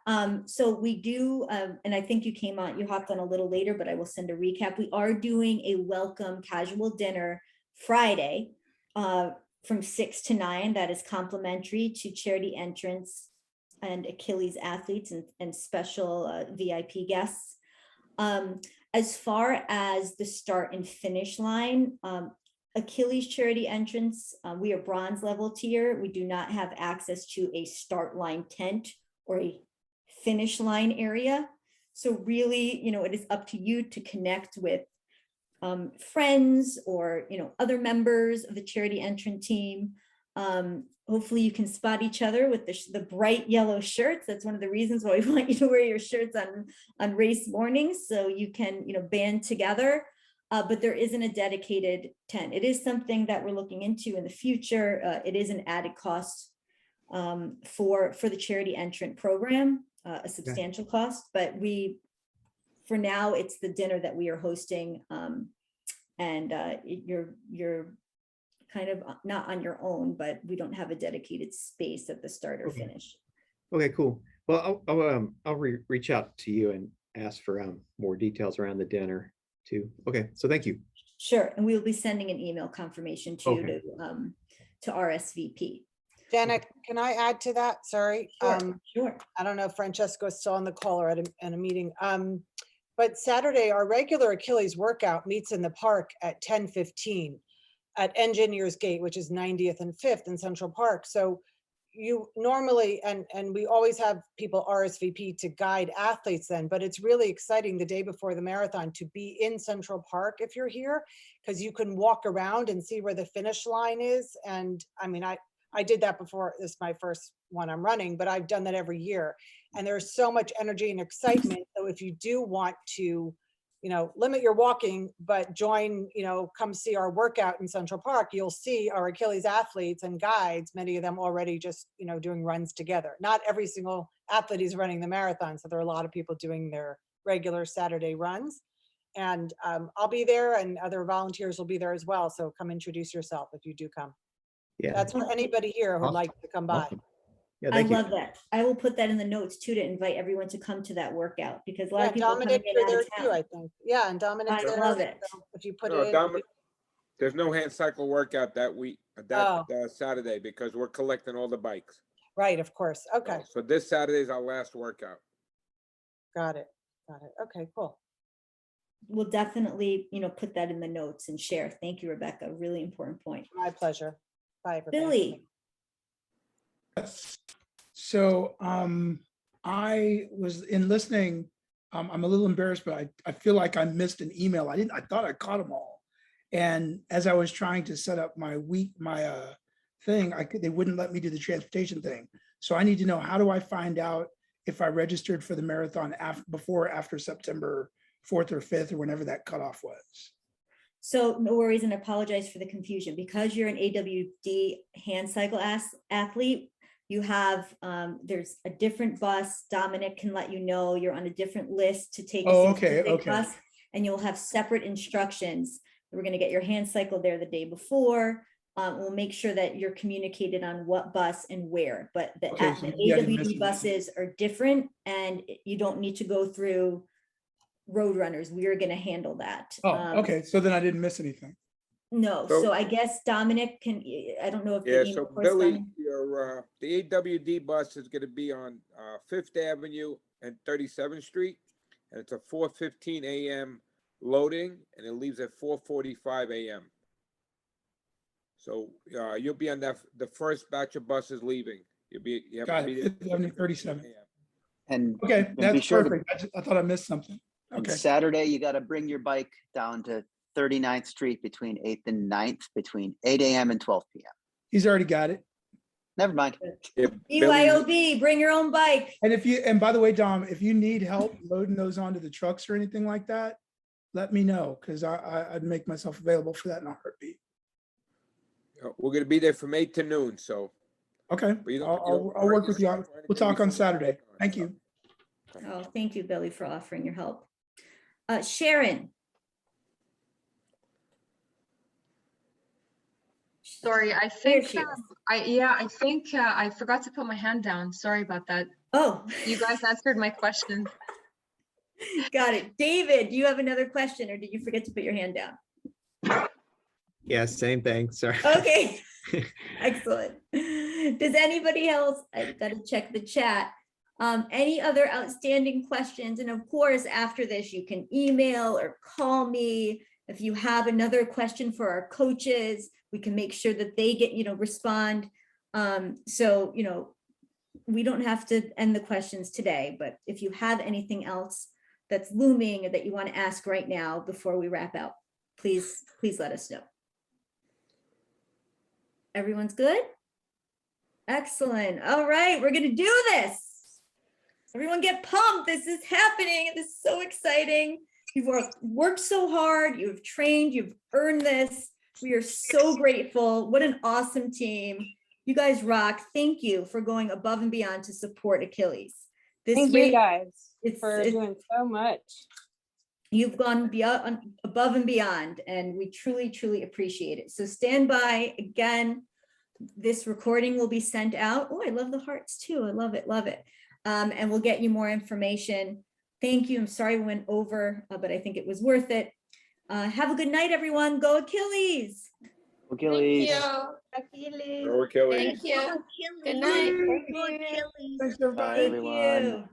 So we do, and I think you hopped on a little later, but I will send a recap. We are doing a welcome casual dinner Friday from 6 to 9. That is complimentary to charity entrants and Achilles athletes and special VIP guests. As far as the start and finish line, Achilles charity entrants, we are bronze level tier. We do not have access to a start line tent or a finish line area. So really, it is up to you to connect with friends or, other members of the charity entrant team. Hopefully you can spot each other with the bright yellow shirts. That's one of the reasons why we want you to wear your shirts on race mornings, so you can, band together. But there isn't a dedicated tent. It is something that we're looking into in the future. It is an added cost for the charity entrant program, a substantial cost, but for now, it's the dinner that we are hosting. And you're kind of not on your own, but we don't have a dedicated space at the start or finish. Okay, cool. Well, I'll reach out to you and ask for more details around the dinner too. Okay, so thank you. Sure, and we will be sending an email confirmation too to RSVP. Jenna, can I add to that? Sorry. Sure. I don't know if Francesco's still on the call or at a meeting. But Saturday, our regular Achilles workout meets in the park at 10:15 at Engineers Gate, which is 90th and 5th in Central Park. So you normally, and we always have people RSVP to guide athletes then, but it's really exciting the day before the marathon to be in Central Park if you're here, because you can walk around and see where the finish line is. And I mean, I did that before. This is my first one I'm running, but I've done that every year. And there's so much energy and excitement. So if you do want to, limit your walking, but join, come see our workout in Central Park, you'll see our Achilles athletes and guides, many of them already just, doing runs together. Not every single athlete is running the marathon. So there are a lot of people doing their regular Saturday runs. And I'll be there and other volunteers will be there as well. So come introduce yourself if you do come. Yeah, that's for anybody here who'd like to come by. Yeah, I love that. I will put that in the notes too, to invite everyone to come to that workout, because a lot of people Dominic, coming in you're out there of too, town. I think. Yeah, and Dominic's I there. love it. So if you put No, it in. there's no hand cycle workout that week, Saturday, because we're collecting all the bikes. Right, of course. Okay. So this Saturday is our last workout. Got it. Okay, cool. We'll definitely, put that in the notes and share. Thank you, Rebecca. Really important point. My pleasure. Bye, everybody. Billy. So I was in listening. I'm a little embarrassed, but I feel like I missed an email. I thought I caught them all. And as I was trying to set up my thing, they wouldn't let me do the transportation thing. So I need to know, how do I find out if I registered for the marathon before or after September 4th or 5th or whenever that cutoff was? So no worries, and I apologize for the confusion. Because you're an AWD hand cycle athlete, you have, there's a different bus. Dominic can let you know you're on a different list to take a specific bus, and you'll have separate instructions. We're going to get your hand cycle there the day before. We'll make sure that you're communicated on what bus and where, but the AWD buses are different, and you don't need to go through road runners. We are going to handle that. Okay. So then I didn't miss anything. No. So I guess Dominic can, I don't know if the email Billy, the AWD bus is going to be on 5th Avenue and 37th Street, and it's a 4:15 a.m. loading, and it leaves at 4:45 a.m. So you'll be on the first batch of buses leaving. You have Got to be it. 5th Avenue, 37. And okay, that's sure perfect. I thought I missed something. Okay. Saturday, you got to bring your bike down to 39th Street between 8th and 9th, between 8 a.m. and 12 p.m. He's already got it. Never mind. BYOB, bring your own bike. And by the way, Dom, if you need help loading those onto the trucks or anything like that, let me know, because I'd make myself available for that in a heartbeat. We're going to be there from 8 to noon. So. Okay. I'll work with you. We'll talk on Saturday. Thank you. Oh, thank you, Billy, for offering your help. Sharon. Sorry, I think I think I forgot to put my hand down. Sorry about that. Oh, you guys answered my question. Got it. David, do you have another question, or did you forget to put your hand down? Yeah, same thing. Sorry. Okay. Excellent. Does anybody else, I've got to check the chat. Any other outstanding questions? And of course, after this, you can email or call me. If you have another question for our coaches, we can make sure that they get, respond. So, we don't have to end the questions today, but if you have anything else that's looming or that you want to ask right now before we wrap out, please let us know. Everyone's good? Excellent. All right, we're going to do this. Everyone get pumped. This is happening. This is so exciting. You've worked so hard. You've trained. You've earned this. We are so grateful. What an awesome team. You guys rock. Thank you for going above and beyond to support Achilles. Thank you guys for doing so much. You've gone above and beyond, and we truly, truly appreciate it. So stand by. Again, this recording will be sent out. Oh, I love the hearts too. I love it, love it. And we'll get you more information. Thank you. I'm sorry we went over, but I think it was worth it. Have a good night, everyone. Go Achilles. Achilles. Thank you. Achilles. Go Achilles. Thank you. Good night. Thanks, everybody. Bye, everyone. Thank you.